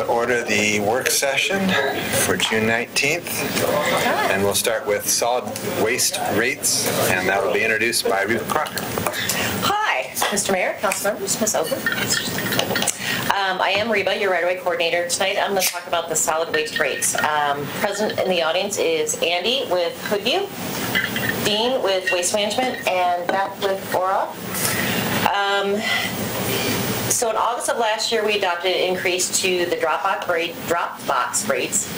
to order the work session for June 19th, and we'll start with solid waste rates, and that will be introduced by Reba Crocker. Hi, Mr. Mayor, council members, Ms. Open. I am Reba, your right-of-way coordinator. Tonight I'm going to talk about the solid waste rates. Present in the audience is Andy with Hoodview, Dean with Waste Management, and Beth with Aura. So in August of last year, we adopted an increase to the drop box rates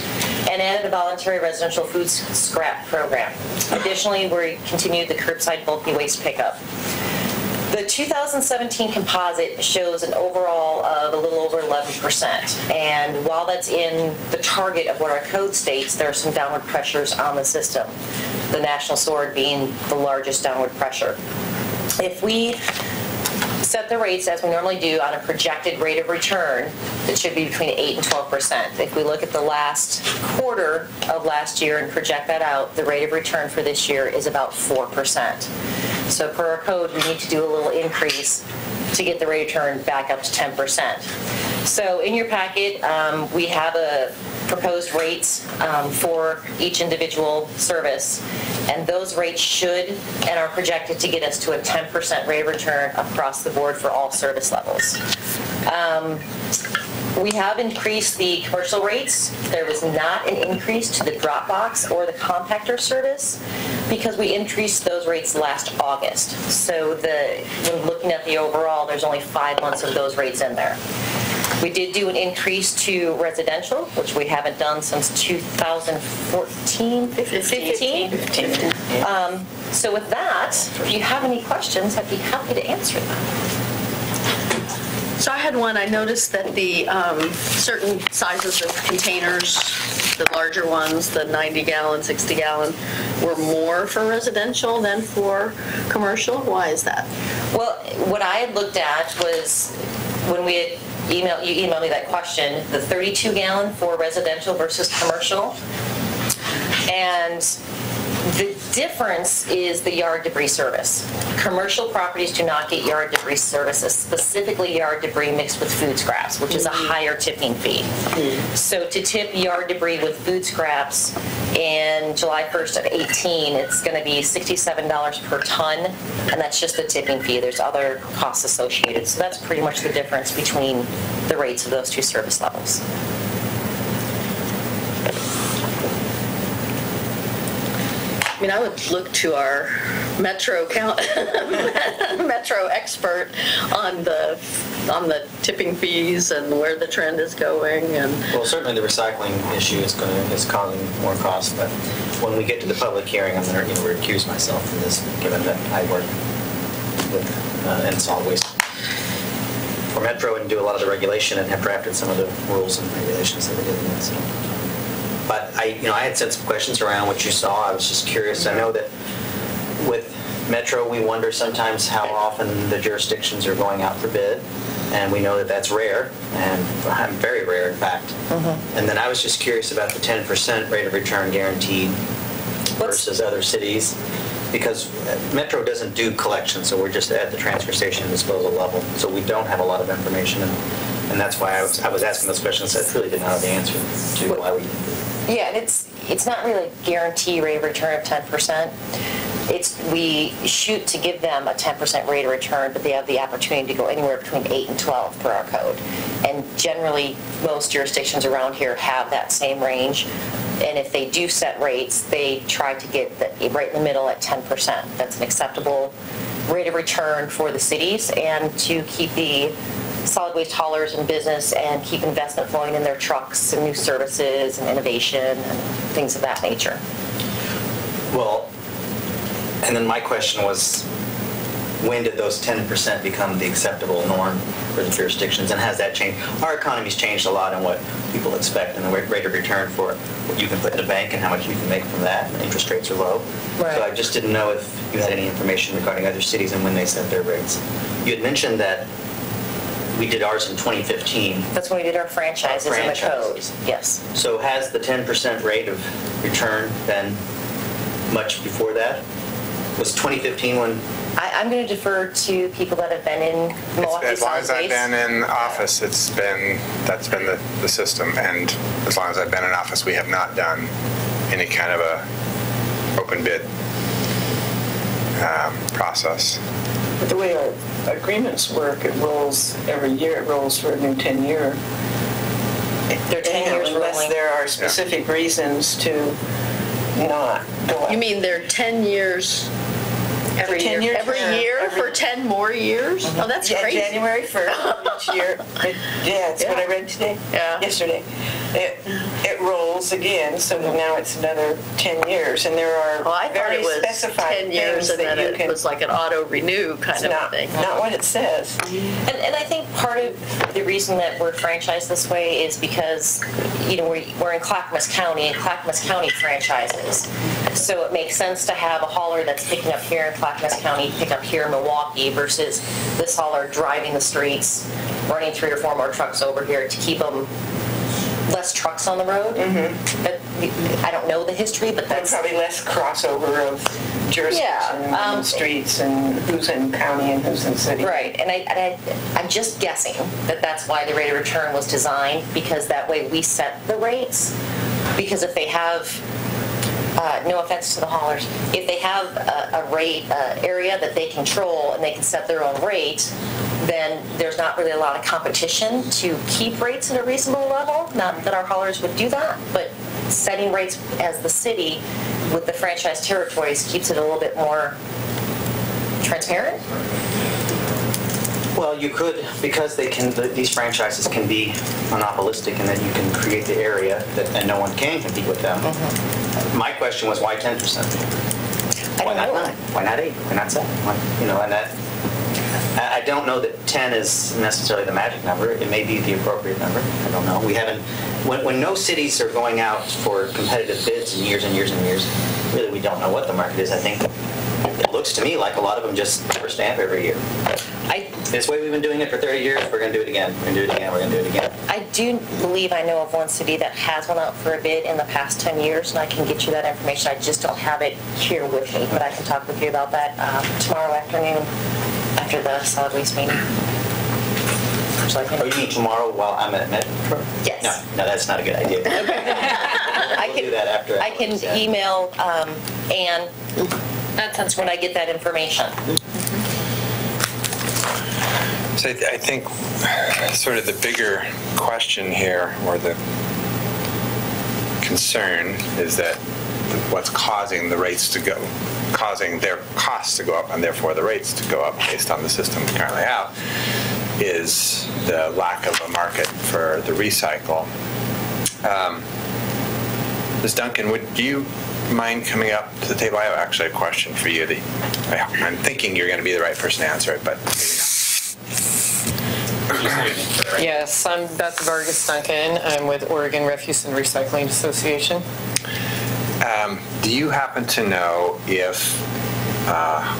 and added a voluntary residential food scrap program. Additionally, we continued the curbside bulky waste pickup. The 2017 composite shows an overall of a little over 11%, and while that's in the target of what our code states, there are some downward pressures on the system, the national sword being the largest downward pressure. If we set the rates as we normally do on a projected rate of return, it should be between 8 and 12%. If we look at the last quarter of last year and project that out, the rate of return for this year is about 4%. So per our code, we need to do a little increase to get the rate of return back up to 10%. So in your packet, we have a proposed rates for each individual service, and those rates should and are projected to get us to a 10% rate of return across the board for all service levels. We have increased the commercial rates. There was not an increase to the drop box or the compactor service because we increased those rates last August. So when looking at the overall, there's only 5 months of those rates in there. We did do an increase to residential, which we haven't done since 2014, 15. So with that, if you have any questions, I'd be happy to answer them. So I had one. I noticed that the certain sizes of containers, the larger ones, the 90-gallon, 60-gallon, were more for residential than for commercial. Why is that? Well, what I had looked at was when we had you emailed me that question, the 32-gallon for residential versus commercial. And the difference is the yard debris service. Commercial properties do not get yard debris services, specifically yard debris mixed with food scraps, which is a higher tipping fee. So to tip yard debris with food scraps in July 1st of 18, it's going to be $67 per ton, and that's just the tipping fee. There's other costs associated. So that's pretty much the difference between the rates of those two service levels. I mean, I would look to our metro expert on the tipping fees and where the trend is going. And well, certainly the recycling issue is causing more costs. But when we get to the public hearing, I'm going to recuse myself from this, given that I work with in solid waste for Metro and do a lot of the regulation and have drafted some of the rules and regulations that we're dealing with. So. But I had sent some questions around what you saw. I was just curious. I know that with Metro, we wonder sometimes how often the jurisdictions are going out for bid, and we know that that's rare, and very rare, in fact. And then I was just curious about the 10% rate of return guaranteed versus other cities, because Metro doesn't do collection, so we're just at the transfer station and disposal level, so we don't have a lot of information, and that's why I was asking those questions. I really didn't have the answer to why we. Yeah, and it's not really a guarantee rate of return of 10%. We shoot to give them a 10% rate of return, but they have the opportunity to go anywhere between 8 and 12 per our code. And generally, most jurisdictions around here have that same range. And if they do set rates, they try to get right in the middle at 10%. That's an acceptable rate of return for the cities and to keep the solid waste haulers in business and keep investment flowing in their trucks and new services and innovation and things of that nature. Well, and then my question was, when did those 10% become the acceptable norm for the jurisdictions, and has that changed? Our economy's changed a lot in what people expect and the rate of return for what you can put in a bank and how much you can make from that. Interest rates are low. Right. So I just didn't know if you had any information regarding other cities and when they set their rates. You had mentioned that we did ours in 2015. That's when we did our franchises in the code. Yes. So has the 10% rate of return been much before that? Was 2015 when? I'm going to defer to people that have been in Milwaukee As long as I've Solid Waste. been in office, that's been the system, and as long as I've been in office, we have not done any kind of a open bid process. But the way our agreements work, it rolls every year. It rolls for a new 10-year. They're 10 years Unless rolling. there are specific reasons to not go up. You mean they're 10 years Every year. 10-year every term, year for 10 more years? Oh, that's Yeah, crazy. January 1st of each year. Yeah, it's what I read today. Yeah. Yesterday. It rolls again, so now it's another 10 years, and there are Well, I thought very it was specified 10 years things and then that you it can. was like an auto-renew kind It's of not, thing. not what it says. And I think part of the reason that we're franchised this way is because, we're in Clackamas County, and Clackamas County franchises. So it makes sense to have a hauler that's picking up here in Clackamas County, pick up here in Milwaukee, versus this hauler driving the streets, running 3 or 4 more trucks over here to keep them less trucks on the road. But I don't know the history, but And that's probably less crossover of jurisdiction Yeah, and streets and who's in county and who's in city. right. And I'm just guessing that that's why the rate of return was designed, because that way we set the rates. Because if they have, no offense to the haulers, if they have a rate area that they control and they can set their own rate, then there's not really a lot of competition to keep rates at a reasonable level. Not that our haulers would do that, but setting rates as the city with the franchise territories keeps it a little bit more transparent. Well, you could, because these franchises can be monopolistic, and then you can create the area and no one can compete with them. My question was, why 10%? Why not 9? Why not 8? Why not 7? And that, I don't know that 10 is necessarily the magic number. It may be the appropriate number. I don't know. We haven't, when no cities are going out for competitive bids in years and years and years, really we don't know what the market is. I think it looks to me like a lot of them just rubber stamp every year. This way we've been doing it for 30 years, we're going to do it again. We're going to do it again, we're going to do it again. I do believe I know of one city that has went out for a bid in the past 10 years, and I can get you that information. I just don't have it here with me, but I can talk with you about that tomorrow afternoon after the solid waste meeting. Oh, you mean tomorrow while I'm at Metro? Yes. No, that's not a good idea. I We'll do that after. I can email Ann. That's when I get that information. So I think sort of the bigger question here, or the concern, is that what's causing the rates to go, causing their costs to go up, and therefore the rates to go up based on the system we currently have, is the lack of a market for the recycle. Ms. Duncan, would you mind coming up to the table? I have actually a question for you that I'm thinking you're going to be the right person to answer it, but maybe not. Yes, I'm Beth Vargas Duncan. I'm with Oregon Refuse and Recycling Association. Do you happen to know if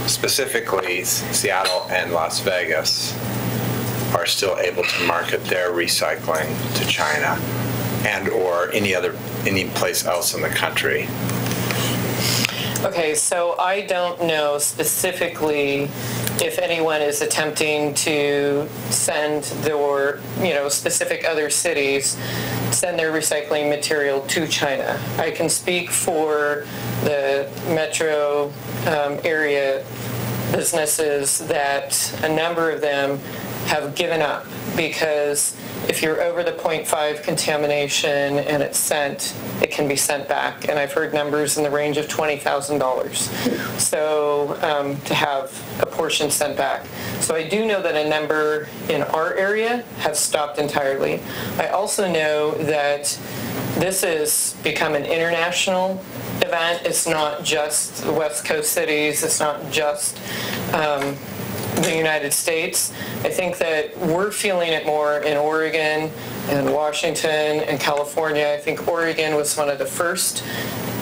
specifically Seattle and Las Vegas are still able to market their recycling to China and or any place else in the country? Okay, so I don't know specifically if anyone is attempting to send their, specific other cities, send their recycling material to China. I can speak for the metro area businesses that a number of them have given up, because if you're over the 0.5 contamination and it's sent, it can be sent back. And I've heard numbers in the range of $20,000. So to have a portion sent back. So I do know that a number in our area have stopped entirely. I also know that this has become an international event. It's not just the West Coast cities. It's not just the United States. I think that we're feeling it more in Oregon and Washington and California. I think Oregon was one of the first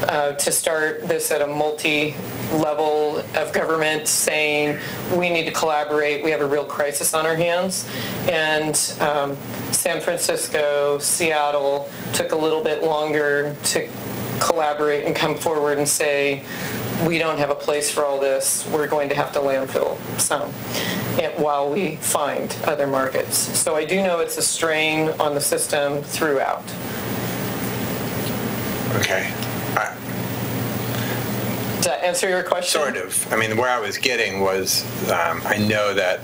to start this at a multi-level of government, saying we need to collaborate. We have a real crisis on our hands. And San Francisco, Seattle took a little bit longer to collaborate and come forward and say, we don't have a place for all this, we're going to have to landfill some while we find other markets. So I do know it's a strain on the system throughout. Okay. Does that answer your question? Sort of. I mean, where I was getting was, I know that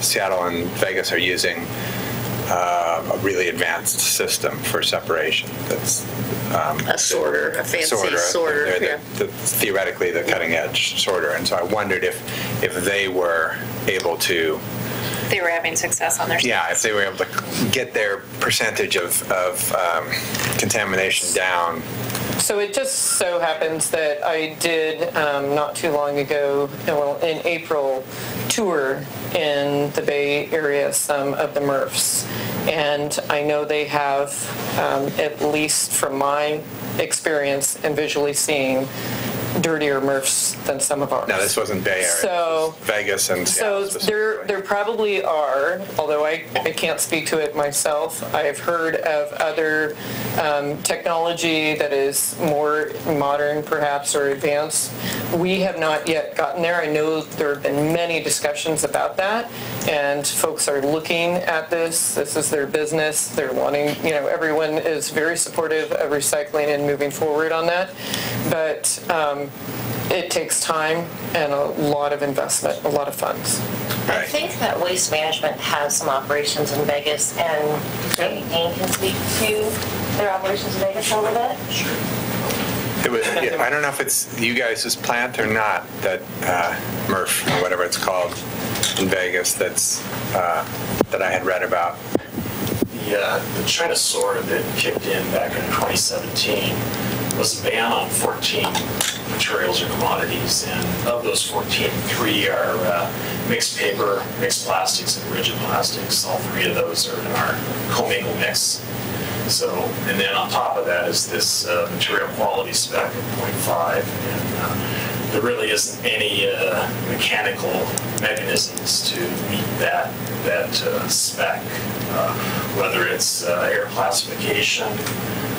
Seattle and Vegas are using a really advanced system for separation. That's A sorter, a fancy sorter. They're theoretically the cutting edge sorter, and so I wondered if they were able to. They were having success on their side. Yeah, if they were able to get their percentage of contamination down. So it just so happens that I did, not too long ago, well, in April, tour in the Bay Area some of the MRFs. And I know they have, at least from my experience and visually seeing, dirtier MRFs than some of ours. No, this wasn't Bay Area. So, this was Vegas and Seattle. so there probably are, although I can't speak to it myself. I've heard of other technology that is more modern, perhaps, or advanced. We have not yet gotten there. I know there have been many discussions about that, and folks are looking at this. This is their business. They're wanting, everyone is very supportive of recycling and moving forward on that. But it takes time and a lot of investment, a lot of funds. I think that Waste Management has some operations in Vegas, and maybe Dean can speak to their operations in Vegas a little bit. It was, I don't know if it's you guys' plant or not, that MRF, or whatever it's called, in Vegas, that I had read about. The China SOAR that kicked in back in 2017 was a ban on 14 materials or commodities, and of those 14, 3 are mixed paper, mixed plastics, and rigid plastics. All 3 of those are in our commingle mix. So, and then on top of that is this material quality spec of 0.5, and there really isn't any mechanical mechanisms to meet that spec, whether it's air classification,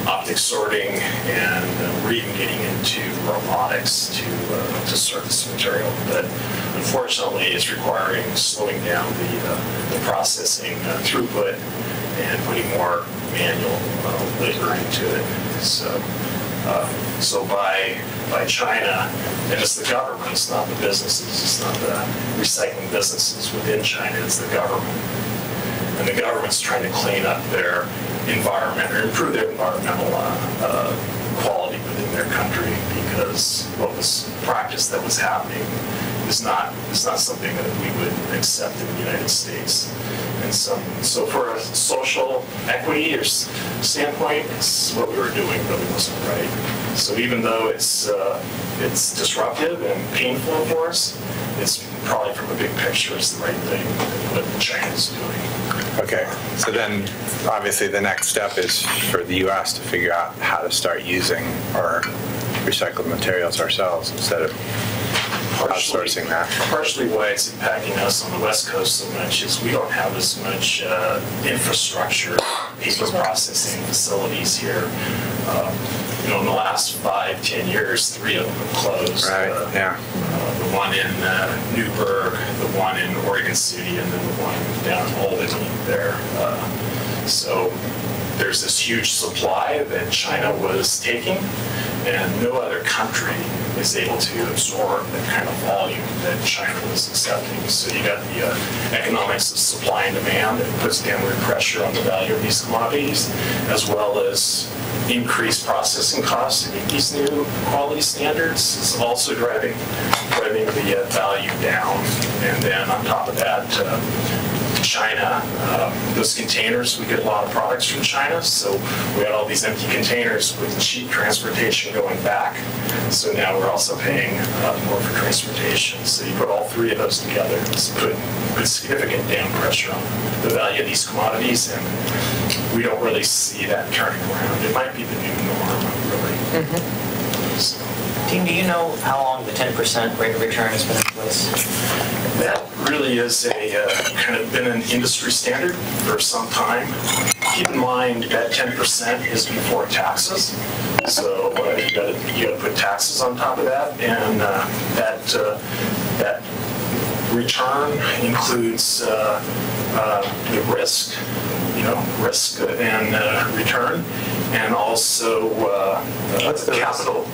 optic sorting, and we're even getting into robotics to sort this material. But unfortunately, it's requiring slowing down the processing throughput and putting more manual labor into it. So by China, and it's the government, it's not the businesses, it's not the recycling businesses within China, it's the government. And the government's trying to clean up their environment or improve their environmental quality within their country, because what was practice that was happening is not something that we would accept in the United States. And so for a social equity or standpoint, it's what we were doing really wasn't right. So even though it's disruptive and painful for us, it's probably from a big picture is the right thing, what China's doing. Okay, so then obviously the next step is for the U.S. to figure out how to start using our recycled materials ourselves instead of outsourcing that. Partially why it's impacting us on the West Coast so much is we don't have as much infrastructure, paper processing facilities here. In the last 5-10 years, 3 of them have closed. Right, yeah. The one in Newburgh, the one in Oregon City, and then the one down in Albany there. So there's this huge supply that China was taking, and no other country is able to absorb that kind of volume that China was accepting. So you got the economics of supply and demand that puts downward pressure on the value of these commodities, as well as increased processing costs to meet these new quality standards is also driving the value down. And then on top of that, China, those containers, we get a lot of products from China, so we had all these empty containers with cheap transportation going back. So now we're also paying more for transportation. So you put all 3 of those together, it's put significant down pressure on the value of these commodities, and we don't really see that turning around. It might be the new norm, really. Dean, do you know how long the 10% rate of return has been in place? That really is kind of been an industry standard for some time. Keep in mind that 10% is before taxes, so you got to put taxes on top of that, and that return includes the risk, risk and return, and also capital.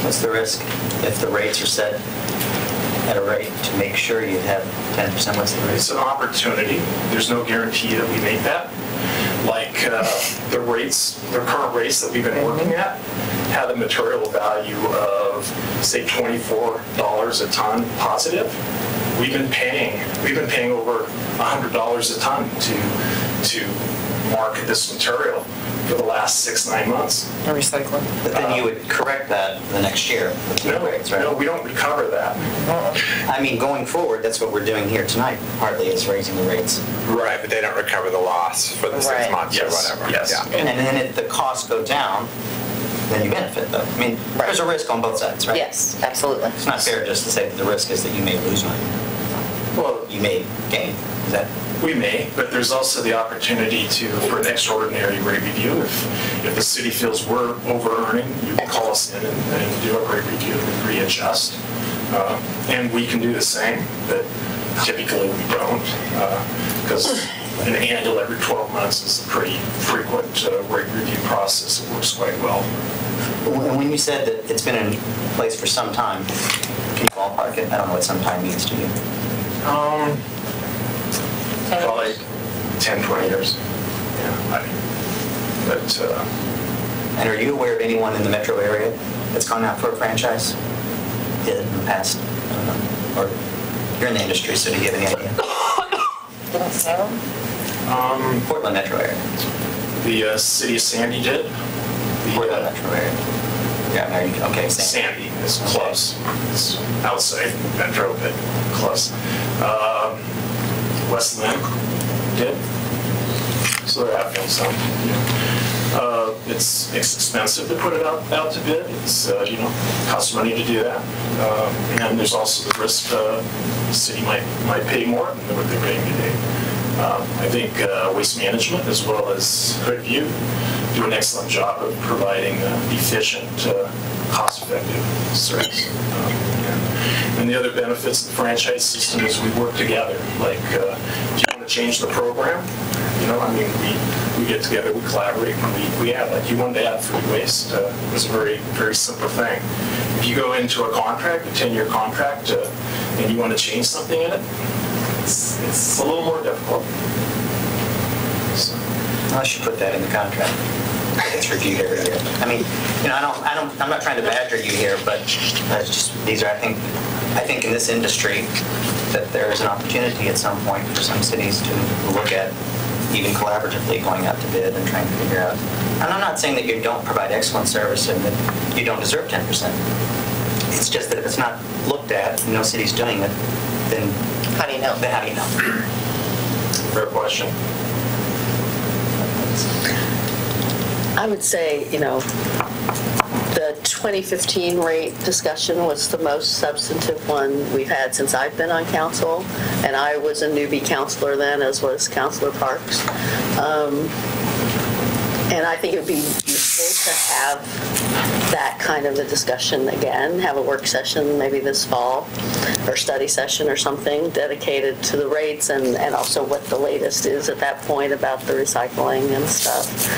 What's the risk if the rates are set at a rate to make sure you have 10%? What's the risk? It's an opportunity. There's no guarantee that we make that. Like the current rates that we've been working at have a material value of, say, $24 a ton positive. We've been paying over $100 a ton to market this material for the last 6-9 months. Recycling. But then you would correct that the next year with new rates, right? No, we don't recover that. I mean, going forward, that's what we're doing here tonight, partly is raising the rates. Right, but they don't recover the loss for the 6 months or whatever. Yes. Yeah. And then if the costs go down, then you benefit, though. I mean, there's a risk on both sides, right? Yes, absolutely. It's not fair just to say that the risk is that you may lose money. Well, You may gain. Is that? we may, but there's also the opportunity for an extraordinary rate review. If the city feels we're over-earning, you can call us in and do a rate review and readjust. And we can do the same, but typically we don't, because an annual every 12 months is a pretty frequent rate review process. It works quite well. When you said that it's been in place for some time, can you ballpark it? I don't know what some time means to you. Probably 10, 20 years. Yeah, And are you aware of anyone in the metro area that's gone out for a franchise bid in the past? I don't know. Or you're in the industry, so do you have any idea? Didn't say them? Portland metro area. the city of Sandy did. Portland metro area. Yeah, there you go. Okay, Sandy is close. It's outside Metro, but close. West Lynn did. So there have been some. It's expensive to put it out to bid. It's costs money to do that, and there's also the risk the city might pay more than what they're paying today. I think Waste Management as well as Hoodview do an excellent job of providing efficient, cost-effective service. And the other benefits of the franchise system is we work together. Like if you want to change the program, we get together, we collaborate, and we add. Like you wanted to add food waste. It was a very, very simple thing. If you go into a contract, a 10-year contract, and you want to change something in it, it's a little more difficult. So. I should put that in the contract. It's reviewed every year. I mean, I'm not trying to badger you here, but I think in this industry that there is an opportunity at some point for some cities to look at even collaboratively going out to bid and trying to figure out. And I'm not saying that you don't provide excellent service and that you don't deserve 10%. It's just that if it's not looked at and no city's doing it, then How do you know? Then how do you know? Fair question. I would say, the 2015 rate discussion was the most substantive one we've had since I've been on council, and I was a newbie counselor then, as was Councilor Parks. And I think it would be useful to have that kind of a discussion again, have a work session maybe this fall, or study session or something dedicated to the rates and also what the latest is at that point about the recycling and stuff,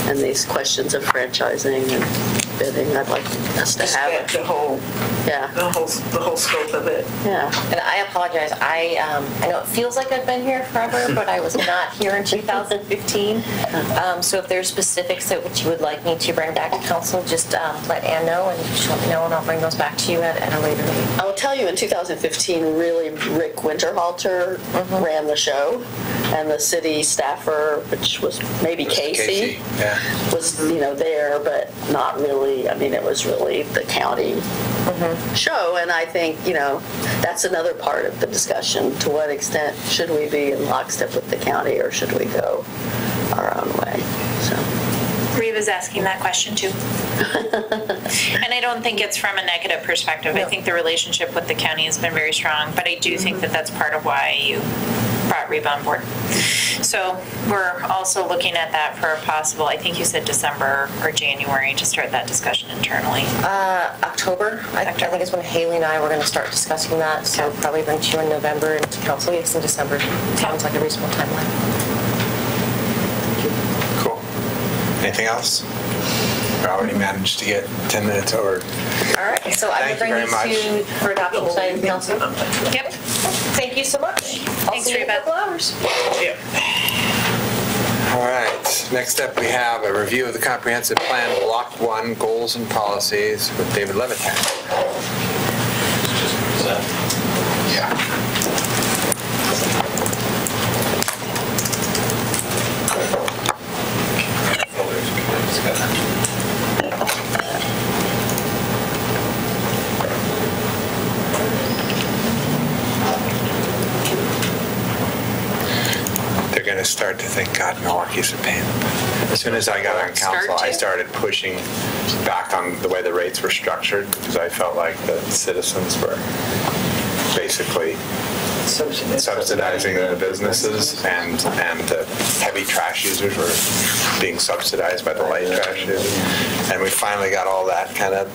and these questions of franchising and bidding. I'd like us to have it. The whole scope of it. Yeah. And I apologize, I know it feels like I've been here forever, but I was not here in 2015. So if there's specifics that which you would like me to bring back to council, just let Ann know and she'll let me know, and I'll bring those back to you at a later date. I will tell you, in 2015, really, Rick Winterhalter ran the show, and the city staffer, which was maybe Casey, was there, but not really. I mean, it was really the county show, and I think, that's another part of the discussion. To what extent should we be in lockstep with the county, or should we go our own way? So. Reva's asking that question too. And I don't think it's from a negative perspective. I think the relationship with the county has been very strong, but I do think that that's part of why you brought Reva on board. So we're also looking at that for a possible, I think you said December or January, to start that discussion internally. October, I think is when Haley and I were going to start discussing that, so probably bring to you in November and to council, yes, in December. Sounds like a reasonable timeline. Cool. Anything else? We already managed to get 10 minutes over. All right, so I will Thank you bring very these to, for adoption tonight in council. Yep. Thank you so much. I'll see you in a couple hours. All right, next up we have a review of the comprehensive plan, Block 1, Goals and Policies with David Levitan. Yeah. They're going to start to think, God, Milwaukee's a pain. As soon as I got on council, I started pushing back on the way the rates were structured because I felt like the citizens were basically subsidizing the businesses and the heavy trash users were being subsidized by the light trash users. And we finally got all that kind of...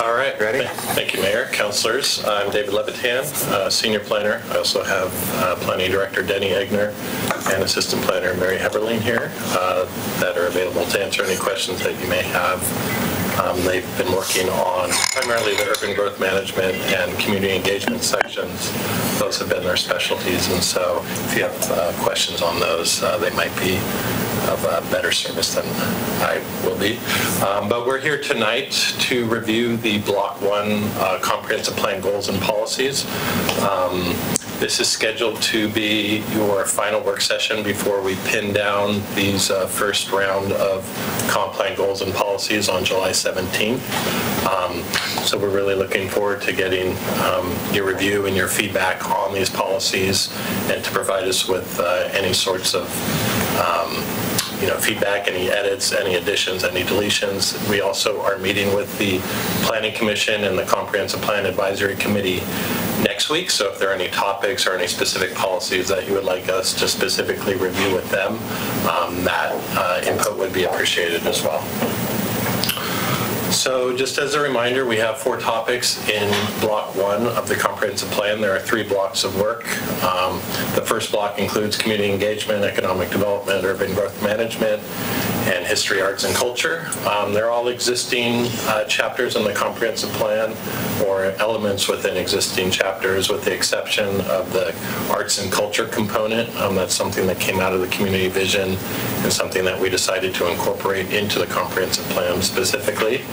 All right. Ready? Thank you, Mayor, councilors. I'm David Levitan, Senior Planner. I also have Planning Director Denny Egner and Assistant Planner Mary Heberlein here that are available to answer any questions that you may have. They've been working on primarily the urban growth management and community engagement sections. Those have been their specialties, and so if you have questions on those, they might be of better service than I will be. But we're here tonight to review the Block 1 Comprehensive Plan Goals and Policies. This is scheduled to be your final work session before we pin down these first round of comp plan goals and policies on July 17th. So we're really looking forward to getting your review and your feedback on these policies and to provide us with any sorts of feedback, any edits, any additions, any deletions. We also are meeting with the Planning Commission and the Comprehensive Plan Advisory Committee next week, so if there are any topics or any specific policies that you would like us to specifically review with them, that input would be appreciated as well. So just as a reminder, we have 4 topics in Block 1 of the Comprehensive Plan. There are 3 blocks of work. The first block includes community engagement, economic development, urban growth management, and history, arts, and culture. They're all existing chapters in the Comprehensive Plan or elements within existing chapters with the exception of the arts and culture component. That's something that came out of the community vision and something that we decided to incorporate into the Comprehensive Plan specifically.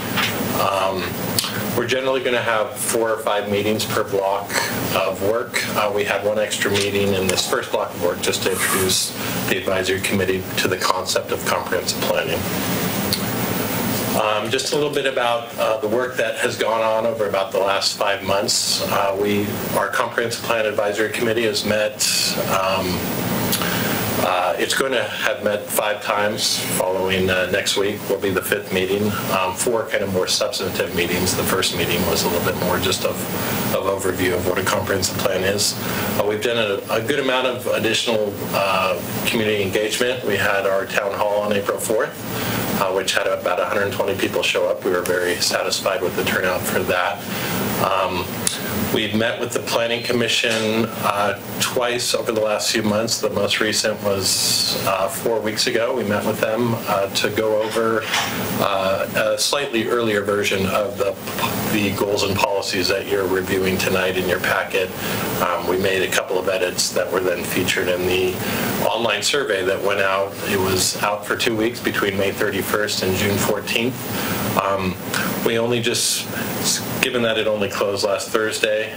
We're generally going to have 4 or 5 meetings per block of work. We had 1 extra meeting in this first block of work just to introduce the advisory committee to the concept of comprehensive planning. Just a little bit about the work that has gone on over about the last 5 months. Our Comprehensive Plan Advisory Committee has met it's going to have met 5 times following next week will be the 5th meeting. 4 kind of more substantive meetings. The first meeting was a little bit more just of overview of what a comprehensive plan is. We've done a good amount of additional community engagement. We had our town hall on April 4th, which had about 120 people show up. We were very satisfied with the turnout for that. We've met with the Planning Commission twice over the last few months. The most recent was 4 weeks ago. We met with them to go over a slightly earlier version of the goals and policies that you're reviewing tonight in your packet. We made a couple of edits that were then featured in the online survey that went out. It was out for 2 weeks between May 31st and June 14th. We only just, given that it only closed last Thursday,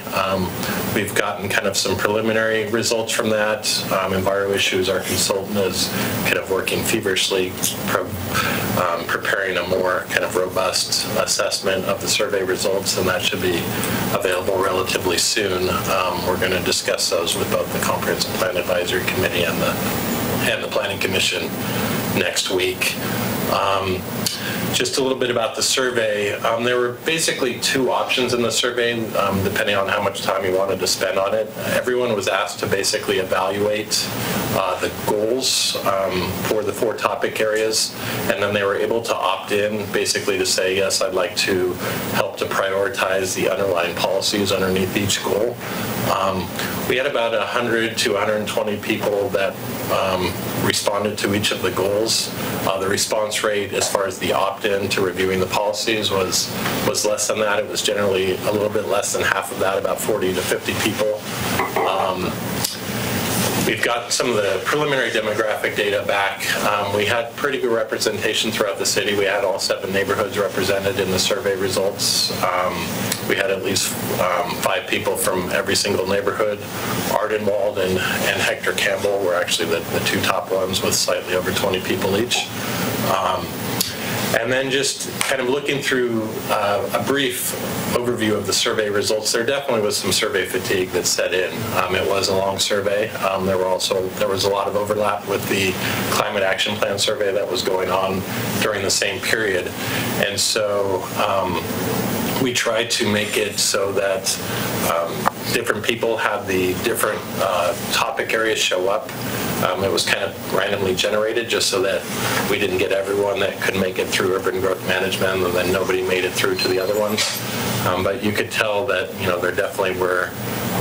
we've gotten kind of some preliminary results from that. Enviro Issues, our consultant, is kind of working feverishly, preparing a more kind of robust assessment of the survey results, and that should be available relatively soon. We're going to discuss those with both the Comprehensive Plan Advisory Committee and the Planning Commission next week. Just a little bit about the survey. There were basically two options in the survey, depending on how much time you wanted to spend on it. Everyone was asked to basically evaluate the goals for the 4 topic areas, and then they were able to opt in basically to say, yes, I'd like to help to prioritize the underlying policies underneath each goal. We had about 100 to 120 people that responded to each of the goals. The response rate as far as the opt-in to reviewing the policies was less than that. It was generally a little bit less than half of that, about 40 to 50 people. We've got some of the preliminary demographic data back. We had pretty good representation throughout the city. We had all 7 neighborhoods represented in the survey results. We had at least 5 people from every single neighborhood. Ardenwald and Hector Campbell were actually the 2 top ones with slightly over 20 people each. And then just kind of looking through a brief overview of the survey results, there definitely was some survey fatigue that set in. It was a long survey. There was a lot of overlap with the Climate Action Plan survey that was going on during the same period. And so we tried to make it so that different people had the different topic areas show up. It was kind of randomly generated just so that we didn't get everyone that could make it through urban growth management and then nobody made it through to the other ones. But you could tell that, there definitely were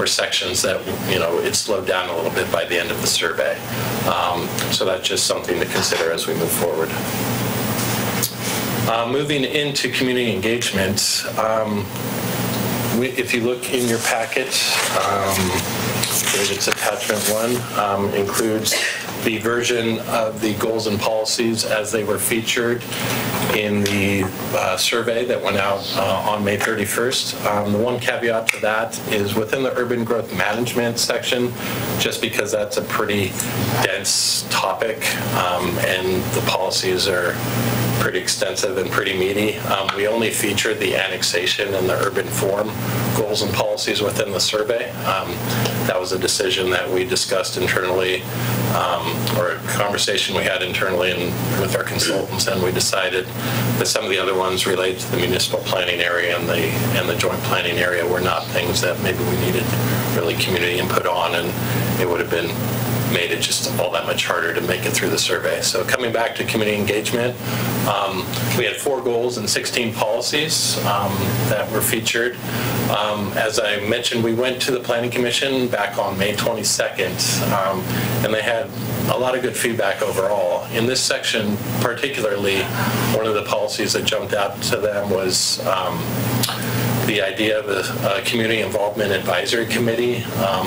sections that, it slowed down a little bit by the end of the survey. So that's just something to consider as we move forward. Moving into community engagement, if you look in your packet, it's attachment 1, includes the version of the goals and policies as they were featured in the survey that went out on May 31st. The one caveat to that is within the urban growth management section, just because that's a pretty dense topic and the policies are pretty extensive and pretty meaty. We only featured the annexation and the urban form goals and policies within the survey. That was a decision that we discussed internally, or a conversation we had internally and with our consultants, and we decided that some of the other ones related to the municipal planning area and the joint planning area were not things that maybe we needed really community input on, and it would have made it just all that much harder to make it through the survey. So coming back to community engagement, we had 4 goals and 16 policies that were featured. As I mentioned, we went to the Planning Commission back on May 22nd, and they had a lot of good feedback overall. In this section particularly, one of the policies that jumped out to them was the idea of a community involvement advisory committee.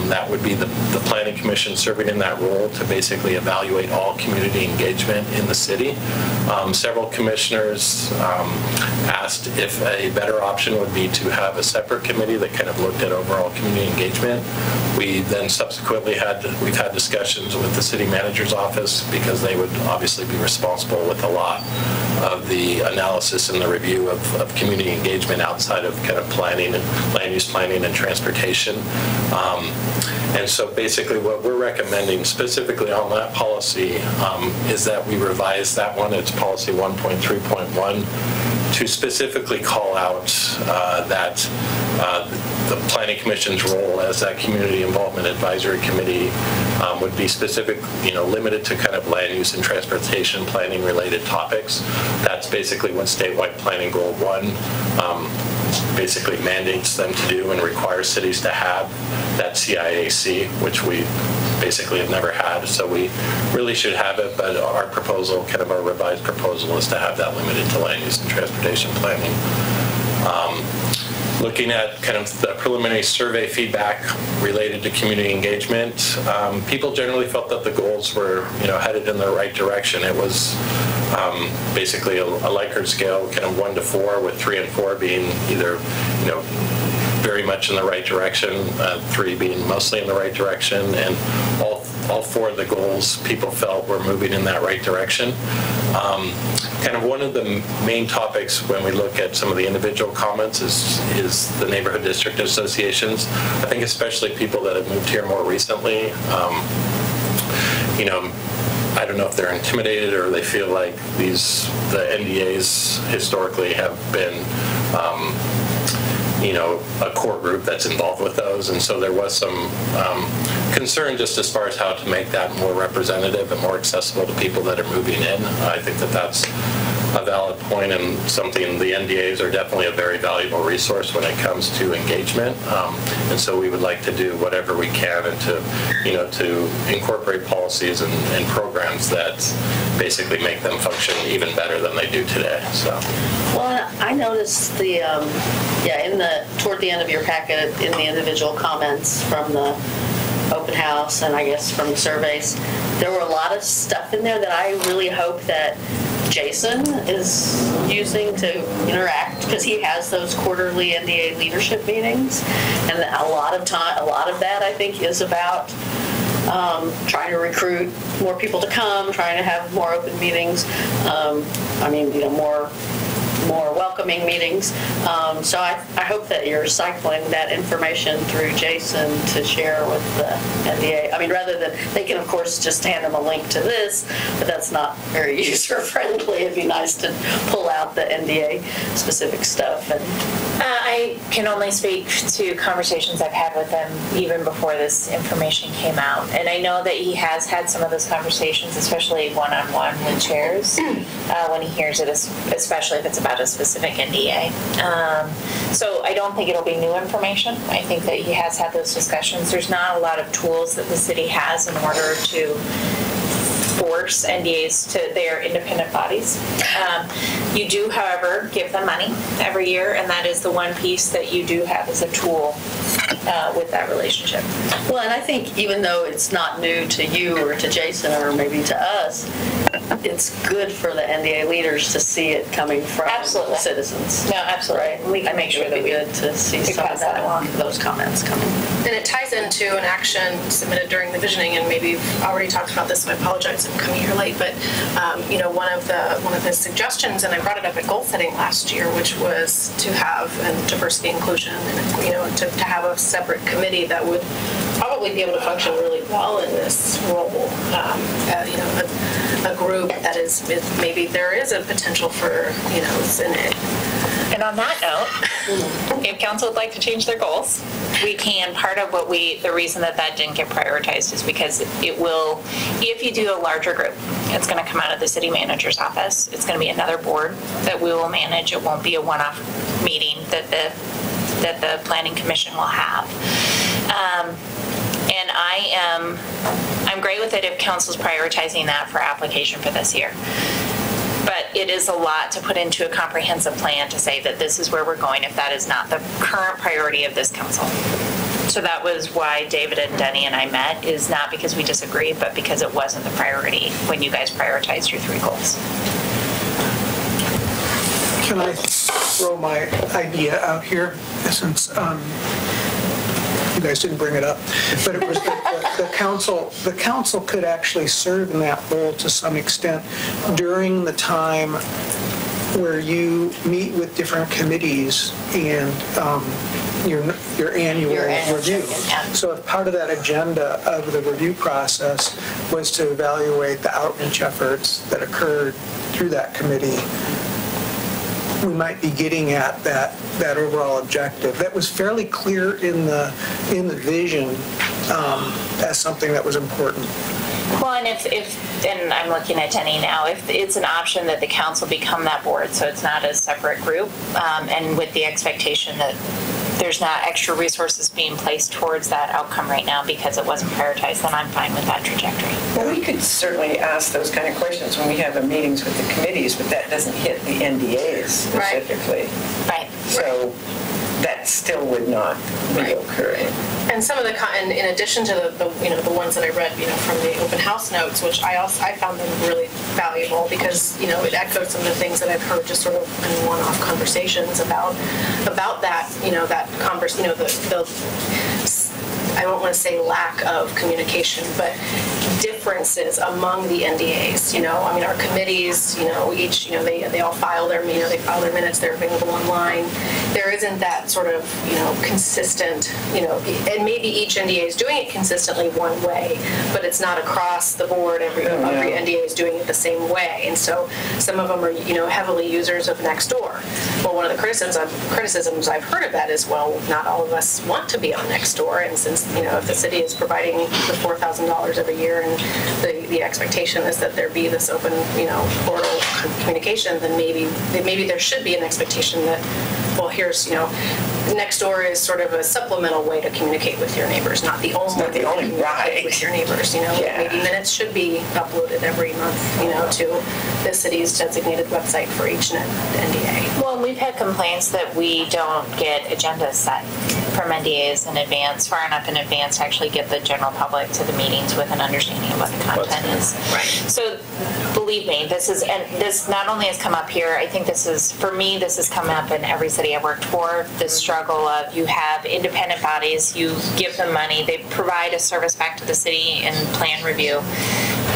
That would be the Planning Commission serving in that role to basically evaluate all community engagement in the city. Several commissioners asked if a better option would be to have a separate committee that kind of looked at overall community engagement. We then subsequently we've had discussions with the city manager's office because they would obviously be responsible with a lot of the analysis and the review of community engagement outside of kind of planning and land use planning and transportation. And so basically what we're recommending specifically on that policy is that we revise that one. It's policy 1.3.1 to specifically call out that the Planning Commission's role as that community involvement advisory committee would be specific, limited to kind of land use and transportation planning related topics. That's basically what statewide planning goal 1 basically mandates them to do and requires cities to have that CIAC, which we basically have never had. So we really should have it, but our proposal, kind of our revised proposal, is to have that limited to land use and transportation planning. looking at kind of the preliminary survey feedback related to community engagement, people generally felt that the goals were, headed in the right direction. It was basically a Likert scale, kind of 1 to 4, with 3 and 4 being either, very much in the right direction, 3 being mostly in the right direction, and all 4 of the goals people felt were moving in that right direction. Kind of one of the main topics when we look at some of the individual comments is the neighborhood district associations. I think especially people that have moved here more recently, I don't know if they're intimidated or they feel like the NDAs historically have been a core group that's involved with those, and so there was some concern just as far as how to make that more representative and more accessible to people that are moving in. I think that that's a valid point and something. The NDAs are definitely a very valuable resource when it comes to engagement, and so we would like to do whatever we can and to incorporate policies and programs that basically make them function even better than they do today. So. Well, I noticed toward the end of your packet, in the individual comments from the open house and I guess from the surveys, there were a lot of stuff in there that I really hope that Jason is using to interact, because he has those quarterly NDA leadership meetings, and a lot of that I think is about trying to recruit more people to come, trying to have more open meetings, more welcoming meetings. So I hope that you're cycling that information through Jason to share with the NDA. Rather than, they can of course just hand them a link to this, but that's not very user friendly. It'd be nice to pull out the NDA specific stuff. I can only speak to conversations I've had with him even before this information came out. And I know that he has had some of those conversations, especially one-on-one with chairs, when he hears it, especially if it's about a specific NDA. So I don't think it'll be new information. I think that he has had those discussions. There's not a lot of tools that the city has in order to force NDAs to their independent bodies. You do, however, give them money every year, and that is the one piece that you do have as a tool with that relationship. Well, and I think even though it's not new to you or to Jason or maybe to us, it's good for the NDA leaders to see it coming from citizens. No, absolutely. Right? We can make sure that we good to see some of that, those comments coming. And it ties into an action submitted during the visioning, and maybe you've already talked about this, so I apologize if I'm coming here late, but one of the suggestions, and I brought it up at goal setting last year, which was to have diversity inclusion, and to have a separate committee that would probably be able to function really well in this role. A group that is, maybe there is a potential for, Senate. And on that note, if council would like to change their goals, we can. Part of the reason that didn't get prioritized is because it will, if you do a larger group, it's going to come out of the city manager's office. It's going to be another board that we will manage. It won't be a one-off meeting that the planning commission will have. And I'm great with it if council's prioritizing that for application for this year. But it is a lot to put into a comprehensive plan to say that this is where we're going if that is not the current priority of this council. So that was why David and Denny and I met, is not because we disagree, but because it wasn't the priority when you guys prioritized your 3 goals. Can I throw my idea out here, since you guys didn't bring it up, but it was the council. The council could actually serve in that role to some extent during the time where you meet with different committees and your annual review. So if part of that agenda of the review process was to evaluate the outreach efforts that occurred through that committee, we might be getting at that overall objective. That was fairly clear in the vision as something that was important. Well, and and I'm looking at Denny now, if it's an option that the council become that board, so it's not a separate group, and with the expectation that there's not extra resources being placed towards that outcome right now because it wasn't prioritized, then I'm fine with that trajectory. Well, we could certainly ask those kind of questions when we have the meetings with the committees, but that doesn't hit the NDAs specifically. Right. So that still would not be occurring. And some of the, and in addition to the ones that I read, from the open house notes, which I found them really valuable because, it echoed some of the things that I've heard just sort of in one-off conversations about that, that I don't want to say lack of communication, but differences among the NDAs. Our committees, each, they all file their, they file their minutes. They're available online. There isn't that sort of, consistent, and maybe each NDA is doing it consistently one way, but it's not across the board. Every NDA is doing it the same way, and so some of them are, heavily users of Nextdoor. Well, one of the criticisms I've heard of that is, well, not all of us want to be on Nextdoor, and since if the city is providing the $4,000 every year and the expectation is that there be this open, portal communication, then maybe there should be an expectation that, well, here's, Nextdoor is sort of a supplemental way to communicate with your neighbors, not the only way to communicate with your neighbors. Maybe minutes should be uploaded every month, to the city's designated website for each NDA. Well, we've had complaints that we don't get agendas set from NDAs in advance, far enough in advance to actually get the general public to the meetings with an understanding of what the content is. Right. So believe me, this not only has come up here, I think this has come up in every city I've worked for, this struggle of you have independent bodies, you give them money, they provide a service back to the city in plan review.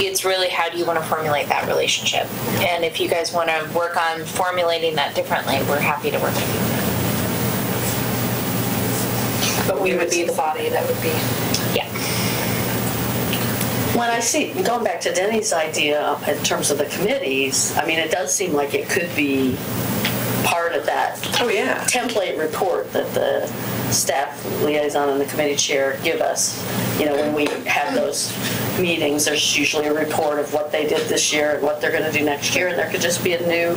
It's really how do you want to formulate that relationship? And if you guys want to work on formulating that differently, we're happy to work with you. But we would be the body that would be. Yeah. When I see, going back to Denny's idea in terms of the committees, it does seem like it could be part of that template report that the staff liaison and the committee chair give us. When we have those meetings, there's usually a report of what they did this year and what they're going to do next year, and there could just be a new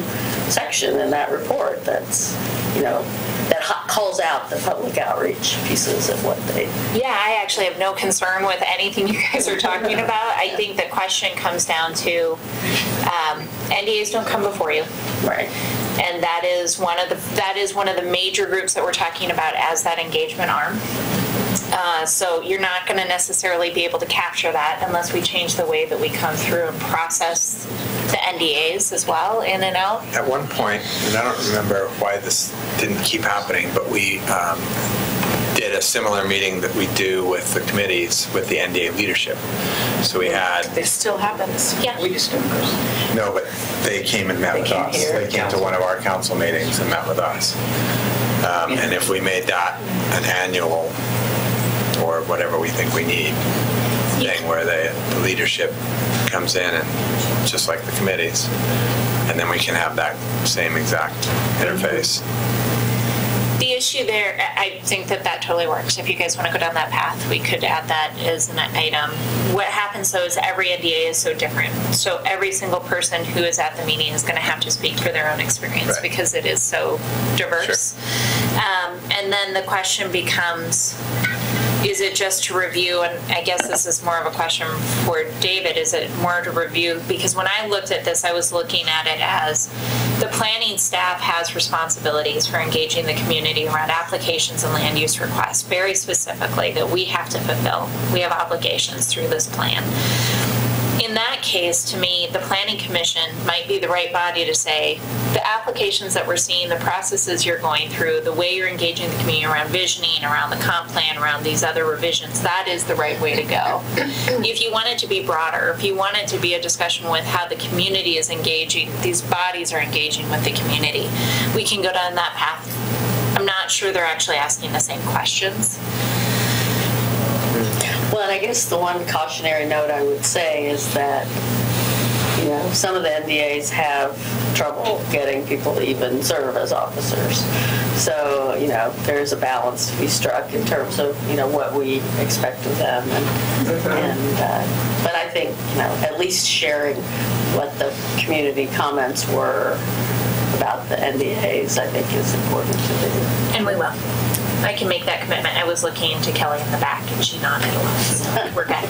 section in that report that's, that calls out the public outreach pieces of what they... Yeah, I actually have no concern with anything you guys are talking about. I think the question comes down to NDAs don't come before you. Right. And that is one of the major groups that we're talking about as that engagement arm. So you're not going to necessarily be able to capture that unless we change the way that we come through and process the NDAs as well, in and out. At one point, and I don't remember why this didn't keep happening, but we did a similar meeting that we do with the committees with the NDA leadership. So we had... This still happens. Yeah. We just don't. No, but they came and met with us. They came to one of our council meetings and met with us. And if we made that an annual or whatever we think we need thing where the leadership comes in and just like the committees, and then we can have that same exact interface. The issue there, I think that totally works. If you guys want to go down that path, we could add that as an item. What happens though is every NDA is so different. So every single person who is at the meeting is going to have to speak for their own experience because it is so diverse. Sure. And then the question becomes, is it just to review? And I guess this is more of a question for David. Is it more to review? Because when I looked at this, I was looking at it as the planning staff has responsibilities for engaging the community around applications and land use requests, very specifically, that we have to fulfill. We have obligations through this plan. In that case, to me, the Planning Commission might be the right body to say, the applications that we're seeing, the processes you're going through, the way you're engaging the community around visioning, around the comp plan, around these other revisions, that is the right way to go. If you want it to be broader, if you want it to be a discussion with how the community is engaging, these bodies are engaging with the community, we can go down that path. I'm not sure they're actually asking the same questions. Well, and I guess the one cautionary note I would say is that, some of the NDAs have trouble getting people to even serve as officers. So, there's a balance to be struck in terms of, what we expect of them. But I think, at least sharing what the community comments were about the NDAs, I think is important to do. And we will. I can make that commitment. I was looking to Kelly in the back and she nodded a lot. So we're good.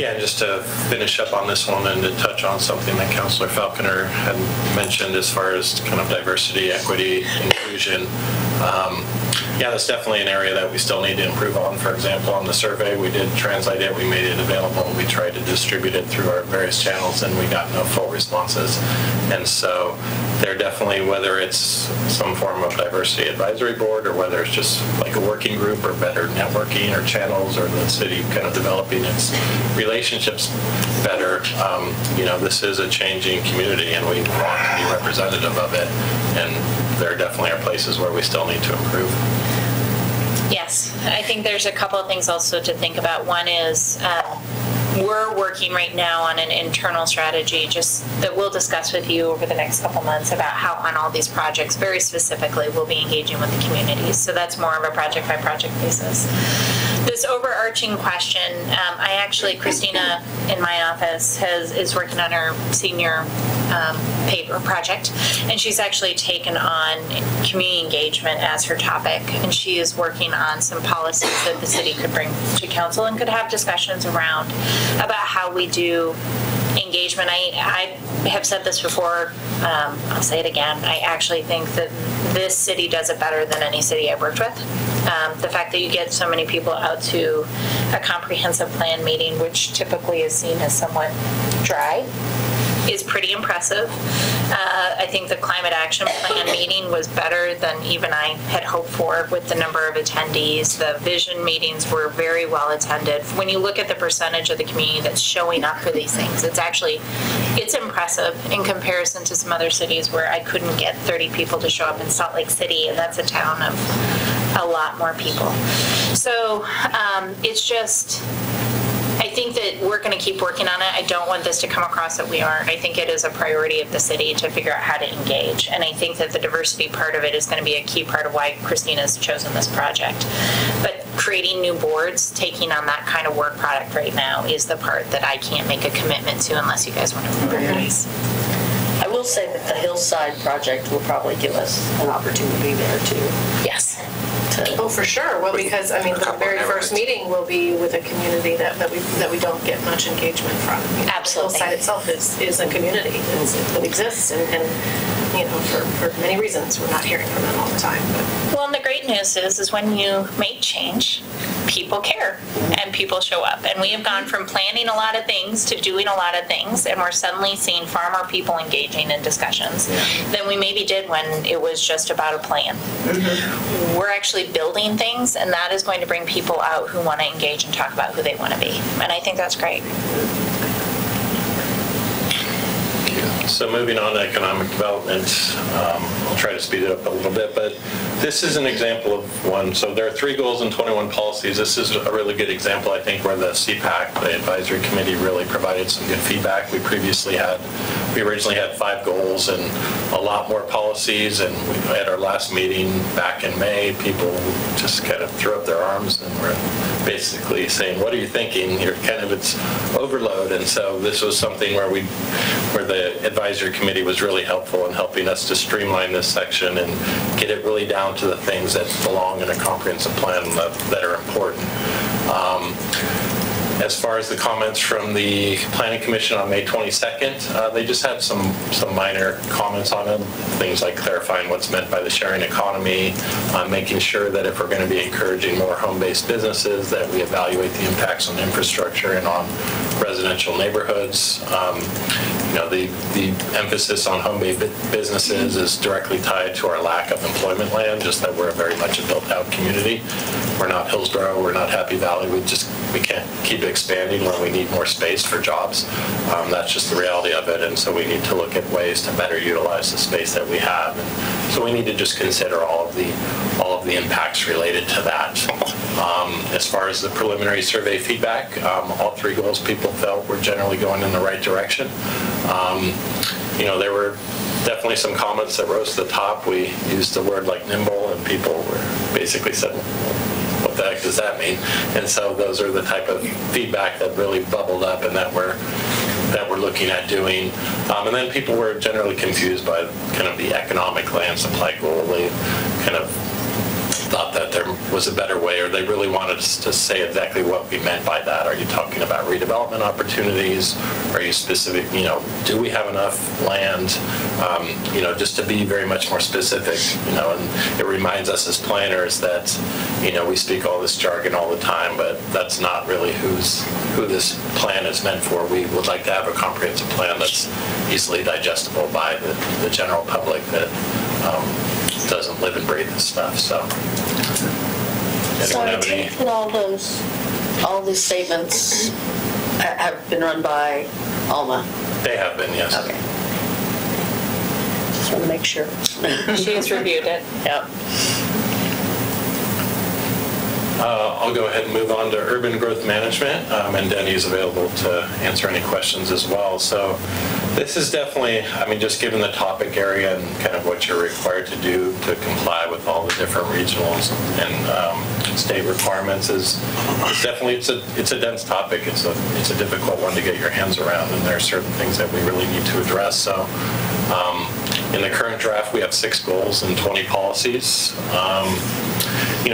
Yeah, and just to finish up on this one and to touch on something that Councilor Falconer had mentioned as far as kind of diversity, equity, inclusion. Yeah, that's definitely an area that we still need to improve on. For example, on the survey, we did translate it, we made it available, we tried to distribute it through our various channels, and we got no full responses. And so there definitely, whether it's some form of diversity advisory board or whether it's just like a working group or better networking or channels or the city kind of developing its relationships better, this is a changing community and we want to be representative of it. And there definitely are places where we still need to improve. Yes, I think there's a couple of things also to think about. One is we're working right now on an internal strategy just that we'll discuss with you over the next couple months about how on all these projects very specifically we'll be engaging with the communities. So that's more of a project by project basis. This overarching question, Christina in my office is working on her senior paper project, and she's actually taken on community engagement as her topic, and she is working on some policies that the city could bring to council and could have discussions around about how we do engagement. I have said this before, I'll say it again, I actually think that this city does it better than any city I've worked with. The fact that you get so many people out to a comprehensive plan meeting, which typically is seen as somewhat dry, is pretty impressive. I think the climate action plan meeting was better than even I had hoped for with the number of attendees. The vision meetings were very well attended. When you look at the percentage of the community that's showing up for these things, it's impressive in comparison to some other cities where I couldn't get 30 people to show up in Salt Lake City, and that's a town of a lot more people. So it's just, I think that we're going to keep working on it. I don't want this to come across that we aren't. I think it is a priority of the city to figure out how to engage. And I think that the diversity part of it is going to be a key part of why Christina's chosen this project. But creating new boards, taking on that kind of work product right now is the part that I can't make a commitment to unless you guys want to prioritize. I will say that the Hillside project will probably give us an opportunity there too. Yes. Oh, for sure. Well, because the very first meeting will be with a community that we don't get much engagement from. Absolutely. Hillside itself is a community that exists, and for many reasons we're not hearing from them all the time. Well, and the great news is when you make change, people care and people show up. And we have gone from planning a lot of things to doing a lot of things, and we're suddenly seeing far more people engaging in discussions than we maybe did when it was just about a plan. Mm-hmm. We're actually building things, and that is going to bring people out who want to engage and talk about who they want to be. And I think that's great. So moving on to economic development, I'll try to speed it up a little bit, but this is an example of one. So there are 3 goals and 21 policies. This is a really good example, I think, where the CPAC, the advisory committee, really provided some good feedback. We originally had 5 goals and a lot more policies, and we had our last meeting back in May. People just kind of threw up their arms and were basically saying, what are you thinking? It's overload. And so this was something where the advisory committee was really helpful in helping us to streamline this section and get it really down to the things that belong in a comprehensive plan that are important. As far as the comments from the Planning Commission on May 22nd, they just had some minor comments on them, things like clarifying what's meant by the sharing economy, making sure that if we're going to be encouraging more home-based businesses, that we evaluate the impacts on infrastructure and on residential neighborhoods. The emphasis on home-based businesses is directly tied to our lack of employment land, just that we're very much a built-out community. We're not Hillsborough, we're not Happy Valley, we can't keep expanding when we need more space for jobs. That's just the reality of it, and so we need to look at ways to better utilize the space that we have. And so we need to just consider all of the impacts related to that. As far as the preliminary survey feedback, all 3 goals people felt were generally going in the right direction. There were definitely some comments that rose to the top. We used the word like nimble, and people basically said, what the heck does that mean? And so those are the type of feedback that really bubbled up and that we're looking at doing. And then people were generally confused by kind of the economic land supply goal. They kind of thought thought that there was a better way, or they really wanted us to say exactly what we meant by that. Are you talking about redevelopment opportunities? Are you specific, do we have enough land? Just to be very much more specific, and it reminds us as planners that, we speak all this jargon all the time, but that's not really who this plan is meant for. We would like to have a comprehensive plan that's easily digestible by the general public that doesn't live and breathe this stuff. So, So I take that all these statements have been run by Alma. They have been, yes. Okay. Just want to make sure. She has reviewed it. Yep. I'll go ahead and move on to urban growth management, and Denny is available to answer any questions as well. So this is definitely, just given the topic area and kind of what you're required to do to comply with all the different regionals and state requirements it's a dense topic. It's a difficult one to get your hands around, and there are certain things that we really need to address. So in the current draft, we have 6 goals and 20 policies.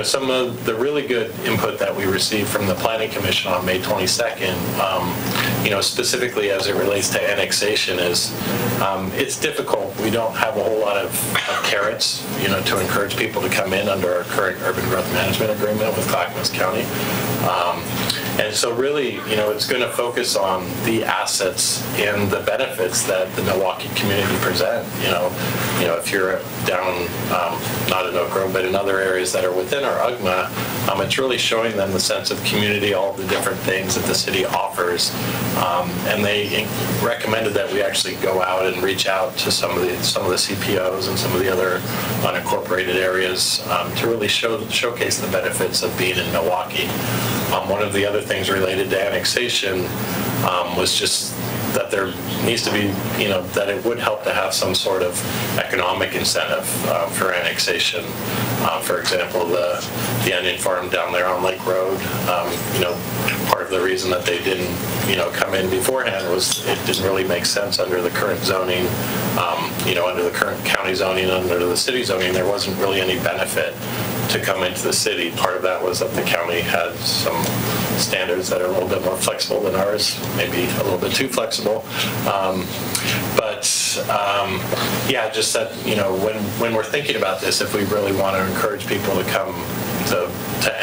Some of the really good input that we received from the Planning Commission on May 22nd, specifically as it relates to annexation, is it's difficult. We don't have a whole lot of carrots, to encourage people to come in under our current urban growth management agreement with Clackamas County. And so really, it's going to focus on the assets and the benefits that the Milwaukee community present. If you're down, not in Oak Grove, but in other areas that are within our UGMA, it's really showing them the sense of community, all the different things that the city offers. And they recommended that we actually go out and reach out to some of the CPOs and some of the other unincorporated areas to really showcase the benefits of being in Milwaukee. One of the other things related to annexation was just that there needs to be, that it would help to have some sort of economic incentive for annexation. For example, the onion farm down there on Lake Road, part of the reason that they didn't, come in beforehand was it didn't really make sense under the current zoning, under the current county zoning, under the city zoning, there wasn't really any benefit to come into the city. Part of that was that the county had some standards that are a little bit more flexible than ours, maybe a little bit too flexible. Just that, when we're thinking about this, if we really want to encourage people to come to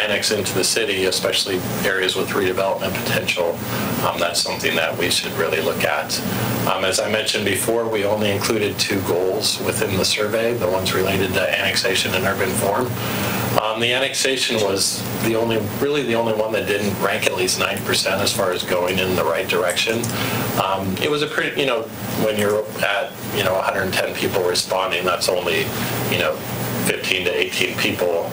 annex into the city, especially areas with redevelopment potential, that's something that we should really look at. As I mentioned before, we only included 2 goals within the survey, the ones related to annexation and urban form. The annexation was the only one that didn't rank at least 9% as far as going in the right direction. It was a pretty, when you're at, 110 people responding, that's only, 15 to 18 people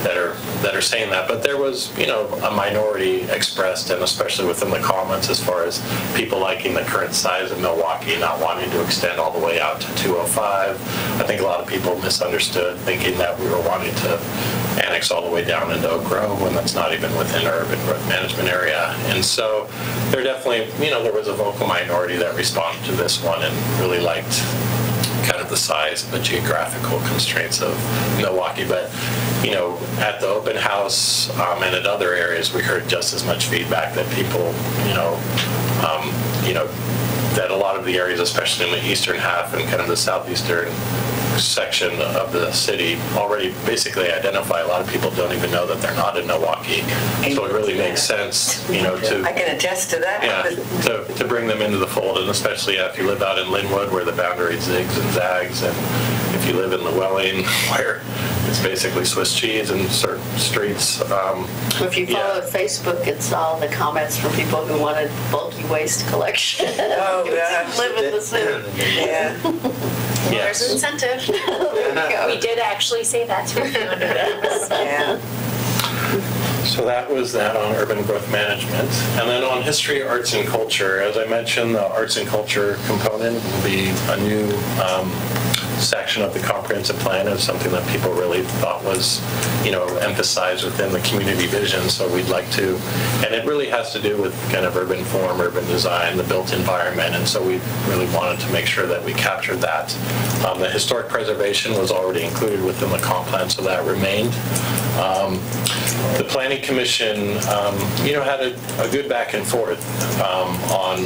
that are saying that, but there was, a minority expressed, and especially within the comments, as far as people liking the current size of Milwaukee, not wanting to extend all the way out to 205. I think a lot of people misunderstood, thinking that we were wanting to annex all the way down into Oak Grove when that's not even within our urban growth management area. And so there definitely, there was a vocal minority that responded to this one and really liked kind of the size and the geographical constraints of Milwaukee. But, at the open house and at other areas, we heard just as much feedback that people, that a lot of the areas, especially in the eastern half and kind of the southeastern section of the city, already basically identify. A lot of people don't even know that they're not in Milwaukee. So it really makes sense, to... I can attest to that. Yeah, to bring them into the fold, and especially if you live out in Linwood where the boundary zigs and zags, and if you live in Llewellyn where it's basically Swiss cheese in certain streets. If you follow Facebook, it's all the comments from people who wanted bulky waste collection. Oh, gosh. Live in the city. Yeah. Well, there's an incentive. We did actually say that to you under this. Yeah. So that was that on urban growth management. And then on history, arts, and culture, as I mentioned, the arts and culture component will be a new section of the comprehensive plan is something that people really thought was, emphasized within the community vision. So we'd like to, and it really has to do with kind of urban form, urban design, the built environment. And so we really wanted to make sure that we captured that. The historic preservation was already included within the comp plan, so that remained. The Planning Commission, had a good back and forth on,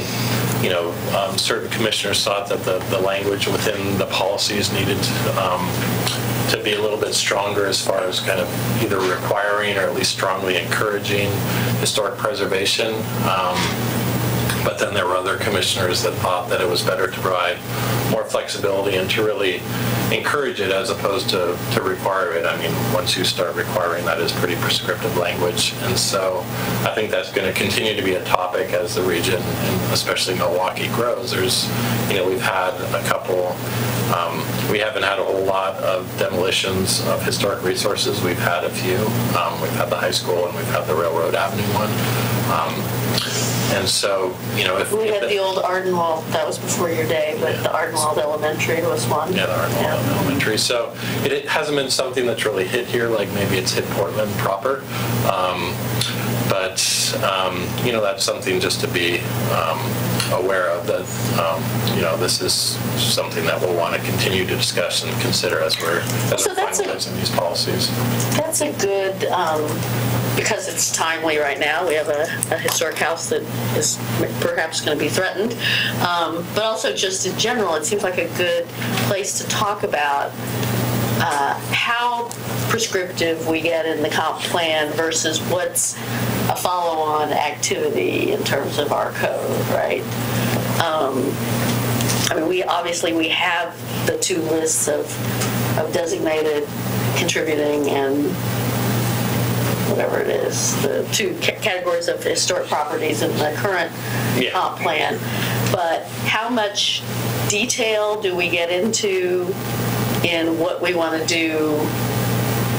certain commissioners thought that the language within the policies needed to be a little bit stronger as far as kind of either requiring or at least strongly encouraging historic preservation. But then there were other commissioners that thought that it was better to provide more flexibility and to really encourage it as opposed to require it. I mean, once you start requiring, that is pretty prescriptive language. And so I think that's going to continue to be a topic as the region, and especially Milwaukee, grows. There's, we've had a couple, we haven't had a whole lot of demolitions of historic resources. We've had a few. We've had the high school and we've had the Railroad Avenue one. And so, if we had the old Ardenwald, that was before your day, but the Ardenwald Elementary was one. Yeah, the Ardenwald Elementary. So it hasn't been something that's really hit here, like maybe it's hit Portland proper. But that's something just to be aware of, that, this is something that we'll want to continue to discuss and consider as we're finalizing these policies. That's a good, because it's timely right now. We have a historic house that is perhaps going to be threatened. But also just in general, it seems like a good place to talk about how prescriptive we get in the comp plan versus what's a follow-on activity in terms of our code, right? We have the two lists of designated, contributing, and whatever it is, the two categories of historic properties in the current comp plan. But how much detail do we get into in what we want to do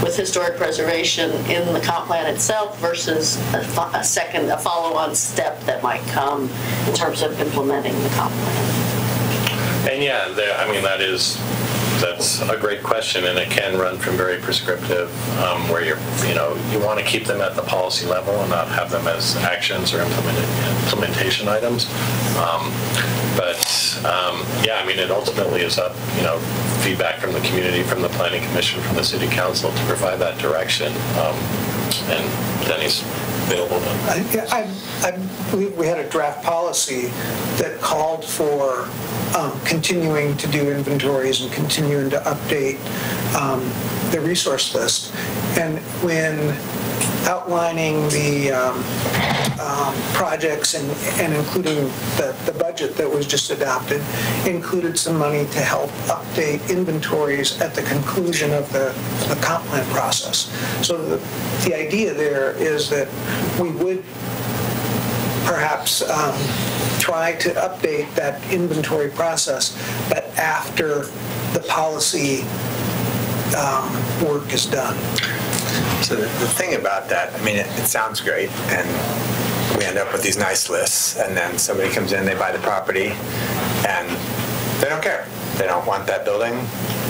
with historic preservation in the comp plan itself versus a follow-on step that might come in terms of implementing the comp plan? And that's a great question, and it can run from very prescriptive, where you want to keep them at the policy level and not have them as actions or implementation items. It ultimately is up, feedback from the community, from the Planning Commission, from the City Council to provide that direction. And Denny's available to. I believe we had a draft policy that called for continuing to do inventories and continuing to update the resource list. And when outlining the projects and including the budget that was just adopted, included some money to help update inventories at the conclusion of the comp plan process. So the idea there is that we would perhaps try to update that inventory process, but after the policy work is done. So the thing about that, it sounds great, and we end up with these nice lists, and then somebody comes in, they buy the property, and they don't care. They don't want that building,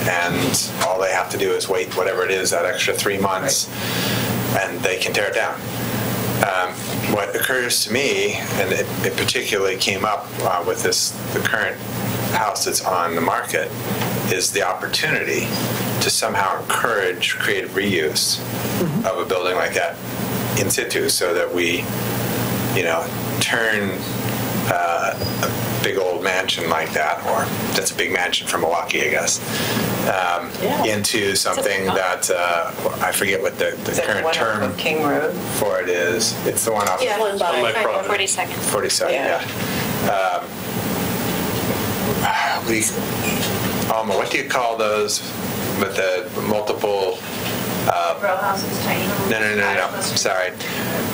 and all they have to do is wait whatever it is, that extra 3 months, and they can tear it down. What occurs to me, and it particularly came up with the current house that's on the market, is the opportunity to somehow encourage creative reuse of a building like that in situ, so that we, turn a big old mansion like that, or that's a big mansion from Milwaukee, I guess, into something that I forget what the current term King Road for it is. It's the one off. Yeah, one by 42nd. 42nd, yeah. What do you call those with the multiple? Row houses, tiny homes. No. Sorry.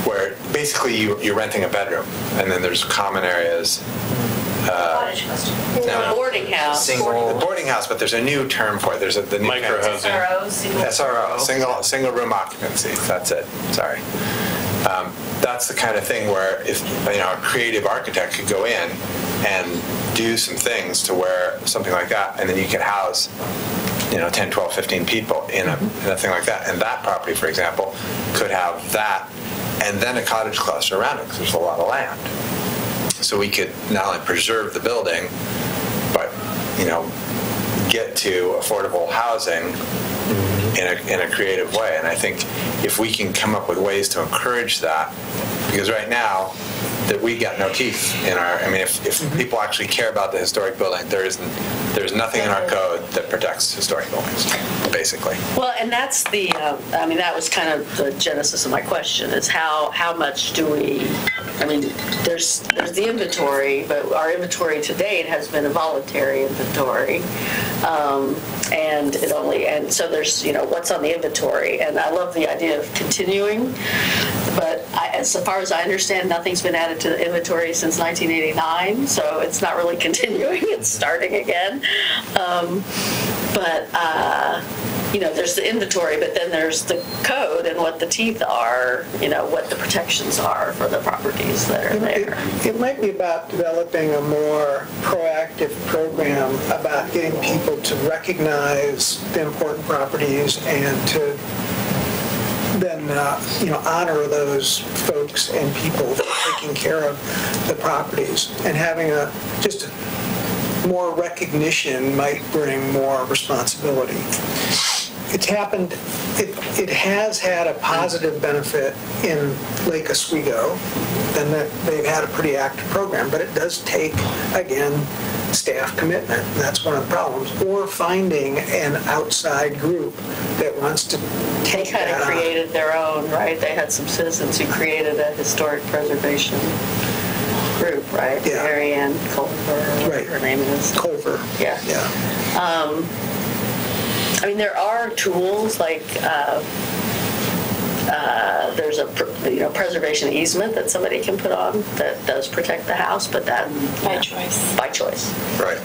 Where basically you're renting a bedroom, and then there's common areas. Cottage cluster. No, boarding house. The boarding house, but there's a new term for it. There's the new micro-housing. SRO, single room occupancy. That's it. Sorry. That's the kind of thing where if a creative architect could go in and do some things to where something like that, and then you could house 10, 12, 15 people in a thing like that. And that property, for example, could have that and then a cottage cluster around it because there's a lot of land. So we could not only preserve the building, but get to affordable housing in a creative way. And I think if we can come up with ways to encourage that, because right now that we got no teeth in our, if people actually care about the historic building, there's nothing in our code that protects historic buildings, basically. Well, and that's that was kind of the genesis of my question, is how much do we, there's the inventory, but our inventory to date has been a voluntary inventory. And so there's, what's on the inventory. And I love the idea of continuing, but as far as I understand, nothing's been added to the inventory since 1989, so it's not really continuing, it's starting again. There's the inventory, but then there's the code and what the teeth are, what the protections are for the properties that are there. It might be about developing a more proactive program about getting people to recognize the important properties and to then, honor those folks and people taking care of the properties. And having just more recognition might bring more responsibility. It's happened, it has had a positive benefit in Lake Oswego, and that they've had a pretty active program, but it does take, again, staff commitment. That's one of the problems. Or finding an outside group that wants to take that on. They kind of created their own, right? They had some citizens who created a historic preservation group, right? Yeah. Mary Ann Culver, right. Her name is. Culver. Yeah. There are tools like there's a preservation easement that somebody can put on that does protect the house, but that by choice. By choice. Right.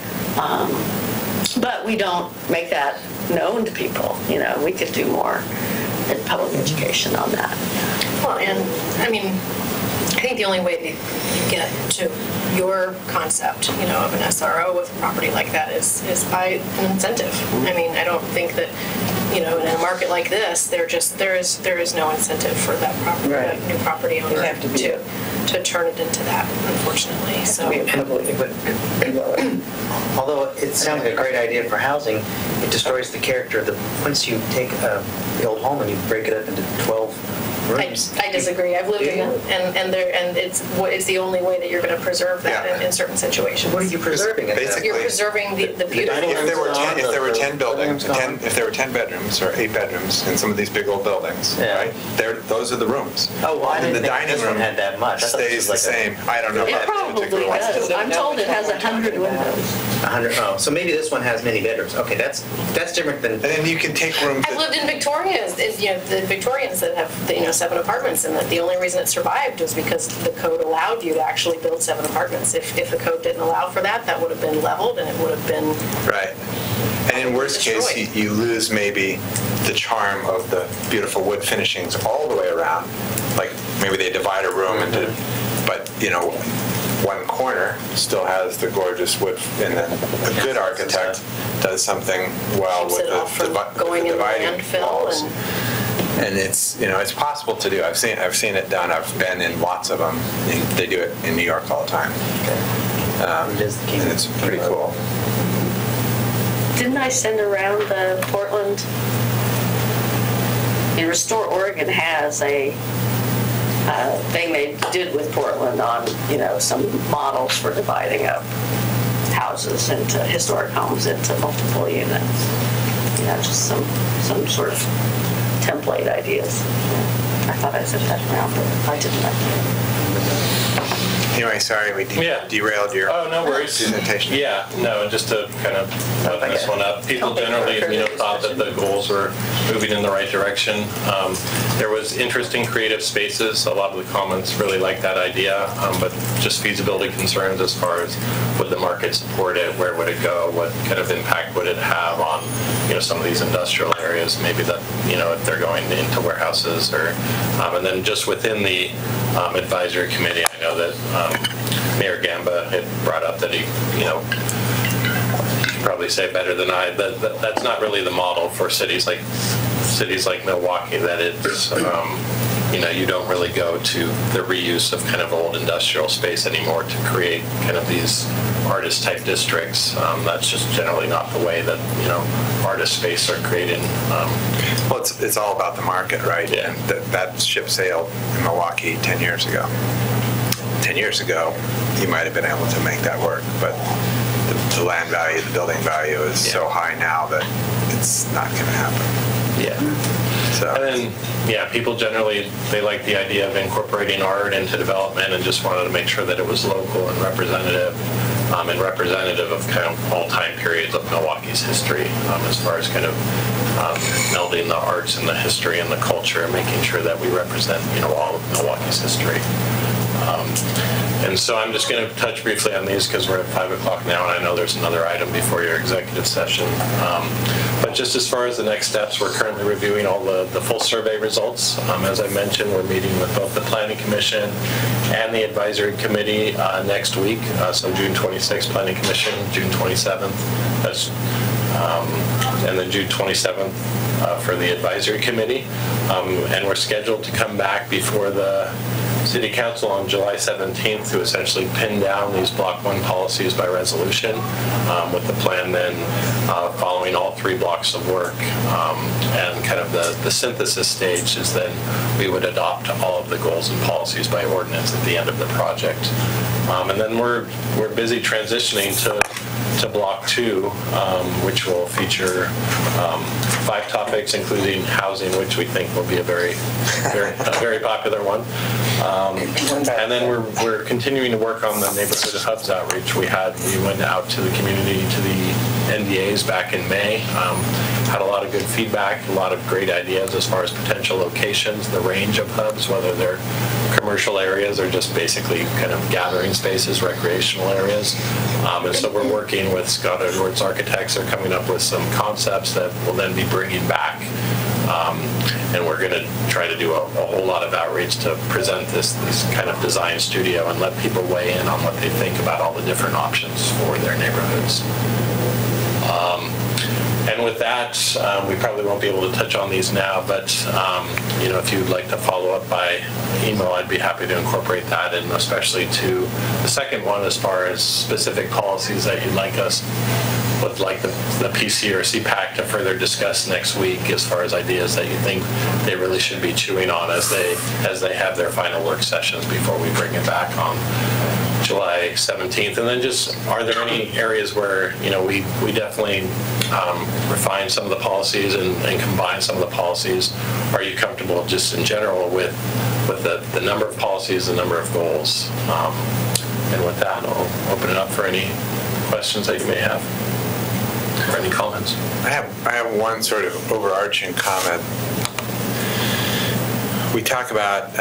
But we don't make that known to people. We could do more in public education on that. Well, and I think the only way to get to your concept, of an SRO with a property like that is by an incentive. I don't think that, in a market like this, there is no incentive for that property, right. New property owner to turn it into that, unfortunately. So, although it sounds like a great idea for housing, it destroys the character of once you take the old home and you break it up into 12 rooms. I disagree. I've lived in them, and it's the only way that you're going to preserve that in certain situations. What are you preserving? Basically, you're preserving the beautiful. If there were 10 buildings, if there were 10 bedrooms or 8 bedrooms in some of these big old buildings, right? Those are the rooms. Oh, well, I didn't the think dining this one room had that much. Stays the same. I don't know. It probably does. I'm told it has 100 windows. 100. Oh, so maybe this one has many bedrooms. Okay, that's different than. And then you can take rooms. I've lived in Victoria. The Victorians that have 7 apartments, and that the only reason it survived was because the code allowed you to actually build 7 apartments. If the code didn't allow for that, that would have been leveled and it would have been right. And in worst case, you lose maybe the charm of the beautiful wood finishings all the way around. Like maybe they divide a room into, but one corner still has the gorgeous wood, and then a good architect does something well with the dividing walls. And it's possible to do. I've seen it done. I've been in lots of them. They do it in New York all the time. And it's pretty cool. Didn't I send around the Portland? Restore Oregon has a thing they did with Portland on some models for dividing up houses into historic homes into multiple units. Just some sort of template ideas. I thought I sent that around, but I didn't. Anyway, sorry we derailed your no worries. presentation. Yeah, no, and just to kind of open this one up, people generally thought that the goals were moving in the right direction. There was interesting creative spaces. A lot of the comments really liked that idea, but just feasibility concerns as far as would the market support it, where would it go, what kind of impact would it have on some of these industrial areas, maybe that if they're going into warehouses or and then just within the advisory committee, I know that Mayor Gamba had brought up that he could probably say better than I, that's not really the model for cities like Milwaukee, that it's, you don't really go to the reuse of kind of old industrial space anymore to create kind of these artist-type districts. That's just generally not the way that, artist space are created. Well, it's all about the market, right? Yeah. And that ship sailed in Milwaukee 10 years ago. 10 years ago, you might have been able to make that work, but the land value, the building value is so high now that it's not going to happen. Yeah. So. And then, people generally, they like the idea of incorporating art into development and just wanted to make sure that it was local and representative of kind of all time periods of Milwaukee's history, as far as kind of melding the arts and the history and the culture and making sure that we represent, all of Milwaukee's history. And so I'm just going to touch briefly on these because we're at 5 o'clock now, and I know there's another item before your executive session. But just as far as the next steps, we're currently reviewing all the full survey results. As I mentioned, we're meeting with both the Planning Commission and the Advisory Committee next week. So June 26th, Planning Commission, June 27th. And then June 27th for the Advisory Committee. And we're scheduled to come back before the City Council on July 17th to essentially pin down these Block 1 policies by resolution, with the plan then following all 3 blocks of work. And kind of the synthesis stage is then we would adopt all of the goals and policies by ordinance at the end of the project. And then we're busy transitioning to Block 2, which will feature 5 topics, including housing, which we think will be a very popular one. And then we're continuing to work on the neighborhood hubs outreach. We went out to the community, to the NDAs back in May. Had a lot of good feedback, a lot of great ideas as far as potential locations, the range of hubs, whether they're commercial areas or just basically kind of gathering spaces, recreational areas. And so we're working with Scott Edwards Architects. They're coming up with some concepts that we'll then be bringing back. And we're going to try to do a whole lot of outreach to present this kind of design studio and let people weigh in on what they think about all the different options for their neighborhoods. And with that, we probably won't be able to touch on these now, but if you'd like to follow up by email, I'd be happy to incorporate that, and especially to the second one as far as specific policies that you'd like us, would like the PC or CPAC to further discuss next week as far as ideas that you think they really should be chewing on as they have their final work sessions before we bring it back on July 17th. And then just, are there any areas where, we definitely refine some of the policies and combine some of the policies? Are you comfortable just in general with the number of policies, the number of goals? And with that, I'll open it up for any questions that you may have or any comments. I have one sort of overarching comment. We talk about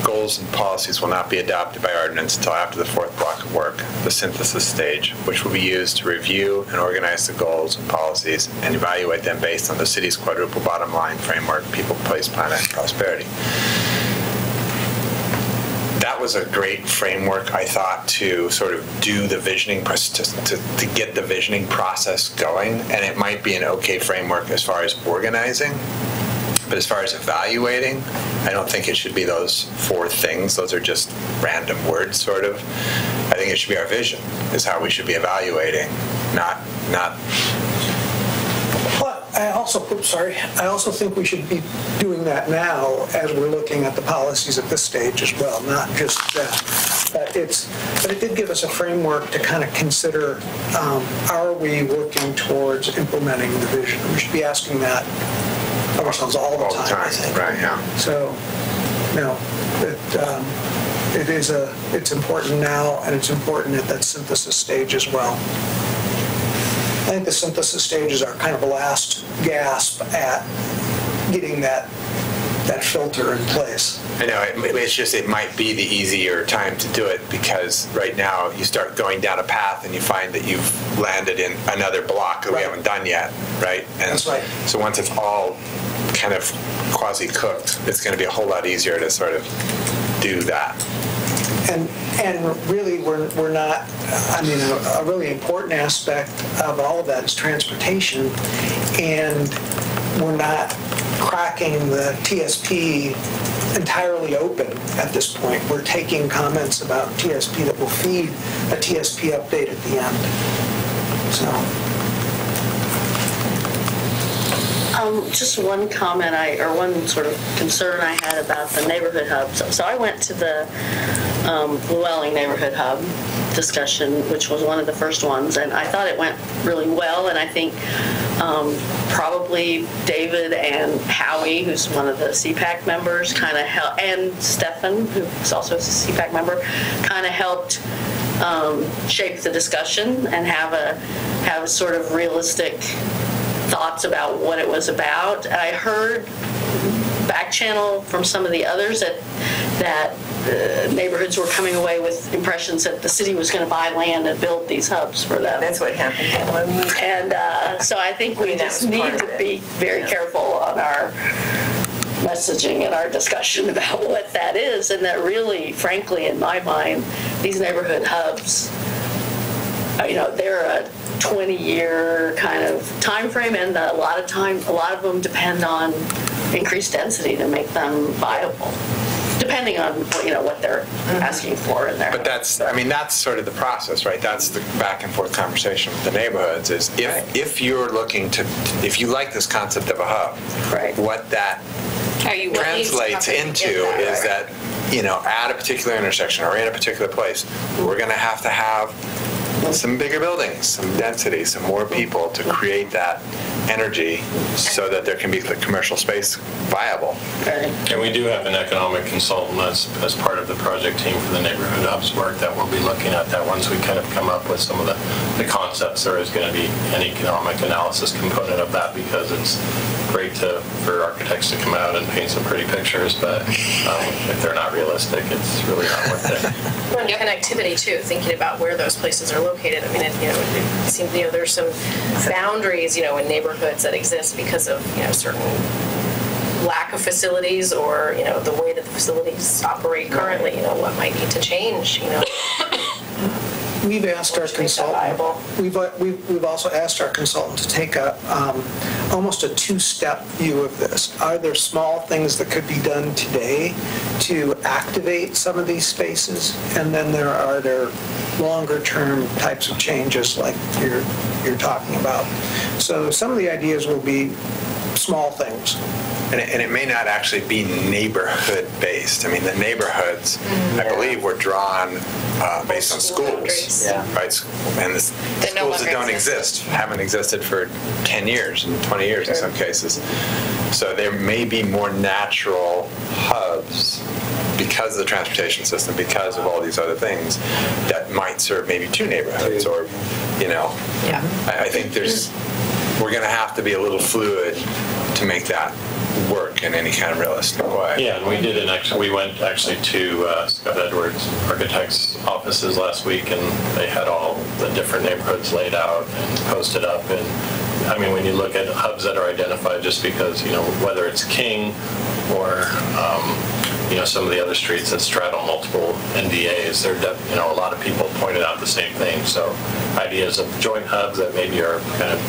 goals and policies will not be adopted by ordinance until after the 4th block of work, the synthesis stage, which will be used to review and organize the goals and policies and evaluate them based on the city's quadruple bottom line framework, people, place, planet, and prosperity. That was a great framework, I thought, to sort of do the visioning, to get the visioning process going, and it might be an okay framework as far as organizing. But as far as evaluating, I don't think it should be those 4 things. Those are just random words, sort of. I think it should be our vision, is how we should be evaluating, not. But I also think we should be doing that now as we're looking at the policies at this stage as well, not just that. But it did give us a framework to kind of consider, are we working towards implementing the vision? We should be asking that ourselves all the time, I think. Right, yeah. So, it's important now, and it's important at that synthesis stage as well. I think the synthesis stages are kind of a last gasp at getting that filter in place. I know, it's just, it might be the easier time to do it because right now you start going down a path and you find that you've landed in another block that we haven't done yet, right? And that's right. So once it's all kind of quasi-cooked, it's going to be a whole lot easier to sort of do that. And really, we're not, I mean, a really important aspect of all of that is transportation, and we're not cracking the TSP entirely open at this point. We're taking comments about TSP that will feed a TSP update at the end. So. Just one comment or one sort of concern I had about the neighborhood hubs. So I went to the Llewellyn neighborhood hub discussion, which was one of the first ones, and I thought it went really well, and I think probably David and Howie, who's one of the CPAC members, kind of helped, and Stefan, who's also a CPAC member, kind of helped shape the discussion and have a sort of realistic thoughts about what it was about. I heard back channel from some of the others that neighborhoods were coming away with impressions that the city was going to buy land and build these hubs for them. That's what happened. And so I think we just need to be very careful on our messaging and our discussion about what that is, and that really, frankly, in my mind, these neighborhood hubs, they're a 20-year kind of time frame, and a lot of them depend on increased density to make them viable, depending on what they're asking for in there. But that's sort of the process, right? That's the back and forth conversation with the neighborhoods. Is if you're looking to, if you like this concept of a hub, right, what that translates into is that at a particular intersection or in a particular place, we're going to have some bigger buildings, some density, some more people to create that energy so that there can be the commercial space viable. Okay. And we do have an economic consultant as part of the project team for the neighborhood hubs work that will be looking at that once we kind of come up with some of the concepts. There is going to be an economic analysis component of that, because it's great for architects to come out and paint some pretty pictures, but if they're not realistic, it's really not worth it. Well, and connectivity too, thinking about where those places are located. I mean, it seems there's some boundaries, in neighborhoods that exist because of certain lack of facilities, or the way that the facilities operate currently. What might need to change. We've asked our consultant. We've also asked our consultant to take almost a two-step view of this. Are there small things that could be done today to activate some of these spaces, and then are there longer-term types of changes like you're talking about? So some of the ideas will be small things. And it may not actually be neighborhood-based. I mean, the neighborhoods, I believe, were drawn based on schools, right? And the schools that don't exist haven't existed for 10 years and 20 years in some cases. So there may be more natural hubs because of the transportation system, because of all these other things, that might serve maybe two neighborhoods, or, I think we're going to have to be a little fluid to make that work in any kind of realistic way. Yeah, and we went actually to Scott Edwards Architects' offices last week, and they had all the different neighborhoods laid out and posted up. And I mean, when you look at hubs that are identified, just because, whether it's King or some of the other streets that straddle multiple NDAs, a lot of people pointed out the same thing. So ideas of joint hubs that maybe are kind of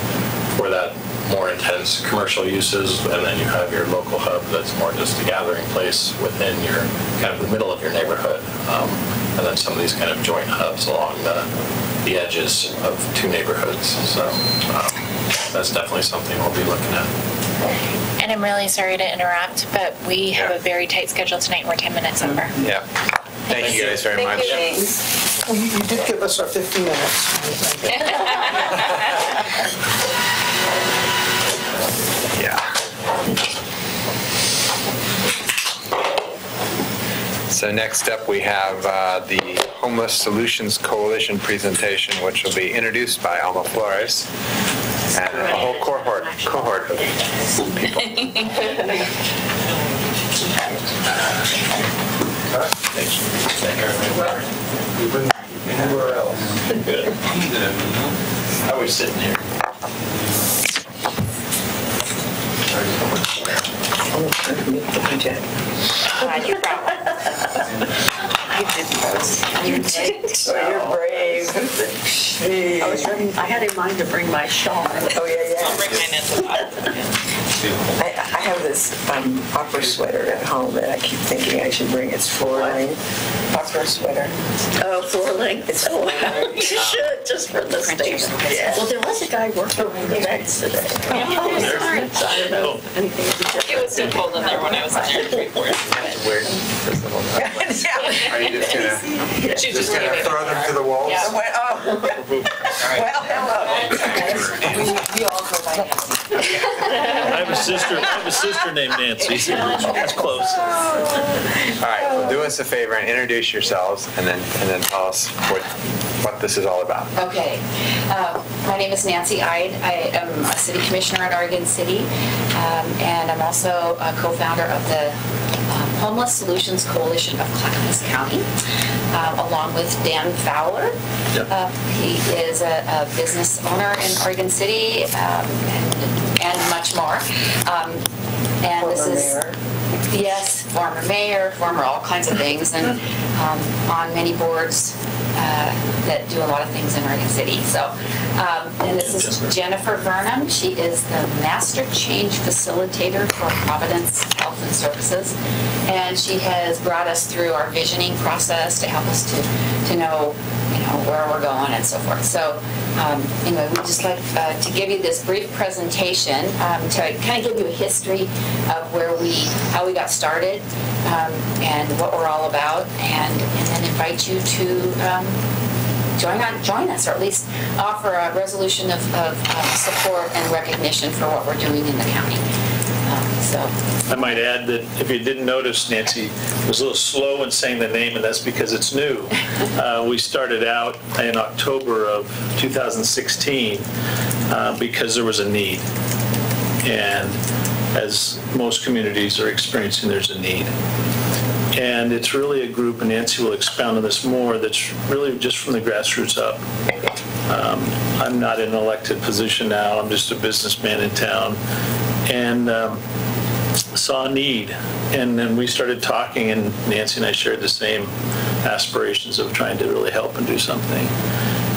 for that more intense commercial uses, and then you have your local hub that's more just a gathering place within your kind of the middle of your neighborhood, and then some of these kind of joint hubs along the edges of two neighborhoods. So that's definitely something we'll be looking at. And I'm really sorry to interrupt, but we have a very tight schedule tonight. We're 10 minutes over. Yeah. Thank you guys very much. Well, you did give us our 15 minutes. Yeah. So next up we have the Homeless Solutions Coalition presentation, which will be introduced by Alma Flores and a whole cohort of people. Anywhere else? Good. How are we sitting here? Glad you brought one. So you're brave. I had in mind to bring my shawl. Oh, yeah. I'll bring mine into that. I have this opera sweater at home that I keep thinking I should bring. It's floor-length opera sweater. Oh, floor length. It's Oh, wow. floor-length. You should, just for the station. Well, there was a guy working on the events today. So I don't know if anything is different. It was so cold in there when I was in there in 3/4. Are you just gonna, She's just gonna leaving. throw them to the wolves? Yeah. Well, hello. We all go by Nancy. I have a sister named Nancy. That's close. All right, well, do us a favor and introduce yourselves, and then tell us what this is all about. Okay. My name is Nancy Ide. I am a city commissioner in Oregon City, and I'm also a co-founder of the Homeless Solutions Coalition of Clackamas County, along with Dan Fowler. Yep. He is a business owner in Oregon City, and much more. And this is Mayor. Yes, former mayor, former all kinds of things, and on many boards that do a lot of things in Oregon City. So, and this is Jennifer Burnham. She is the Master Change Facilitator for Providence Health and Services, and she has brought us through our visioning process to help us to know, where we're going and so forth. So, anyway, we'd just like to give you this brief presentation to kind of give you a history of how we got started, and what we're all about, and then invite you to join us, or at least offer a resolution of support and recognition for what we're doing in the county. I might add that if you didn't notice, Nancy was a little slow in saying the name, and that's because it's new. We started out in October of 2016 because there was a need. And as most communities are experiencing, there's a need. And it's really a group, and Nancy will expound on this more, that's really just from the grassroots up. I'm not in an elected position now. I'm just a businessman in town. And saw a need, and then we started talking, and Nancy and I shared the same aspirations of trying to really help and do something.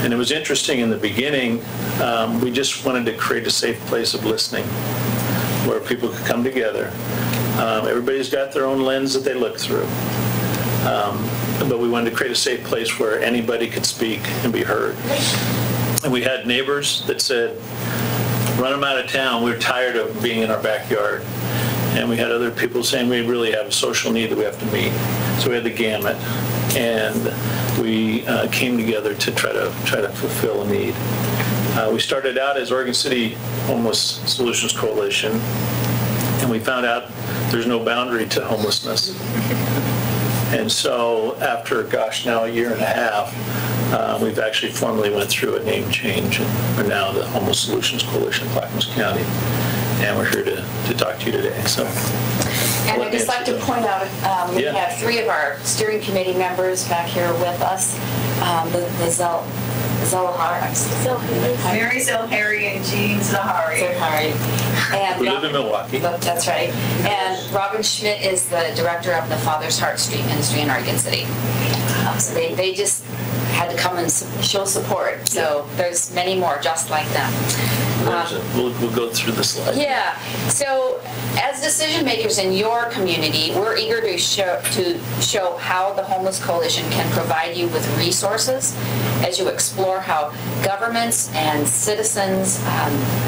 And it was interesting in the beginning, we just wanted to create a safe place of listening where people could come together. Everybody's got their own lens that they look through, but we wanted to create a safe place where anybody could speak and be heard. And we had neighbors that said, run them out of town. We're tired of being in our backyard. And we had other people saying we really have a social need that we have to meet. So we had the gamut, and we came together to try to fulfill a need. We started out as Oregon City Homeless Solutions Coalition, and we found out there's no boundary to homelessness. And so after, now a year and a half, we've actually formally went through a name change, and we're now the Homeless Solutions Coalition of Clackamas County. And we're here to talk to you today. So, and I'd just like to point out, we have 3 of our steering committee members back here with us. Mary Zellhari and Jean Zahari. And we live in Milwaukee. That's right. And Robin Schmidt is the director of the Father's Heart Street Ministry in Oregon City. So they just had to come and show support. So there's many more just like them. We'll go through the slide. Yeah. So as decision makers in your community, we're eager to show how the Homeless Coalition can provide you with resources as you explore how governments and citizens,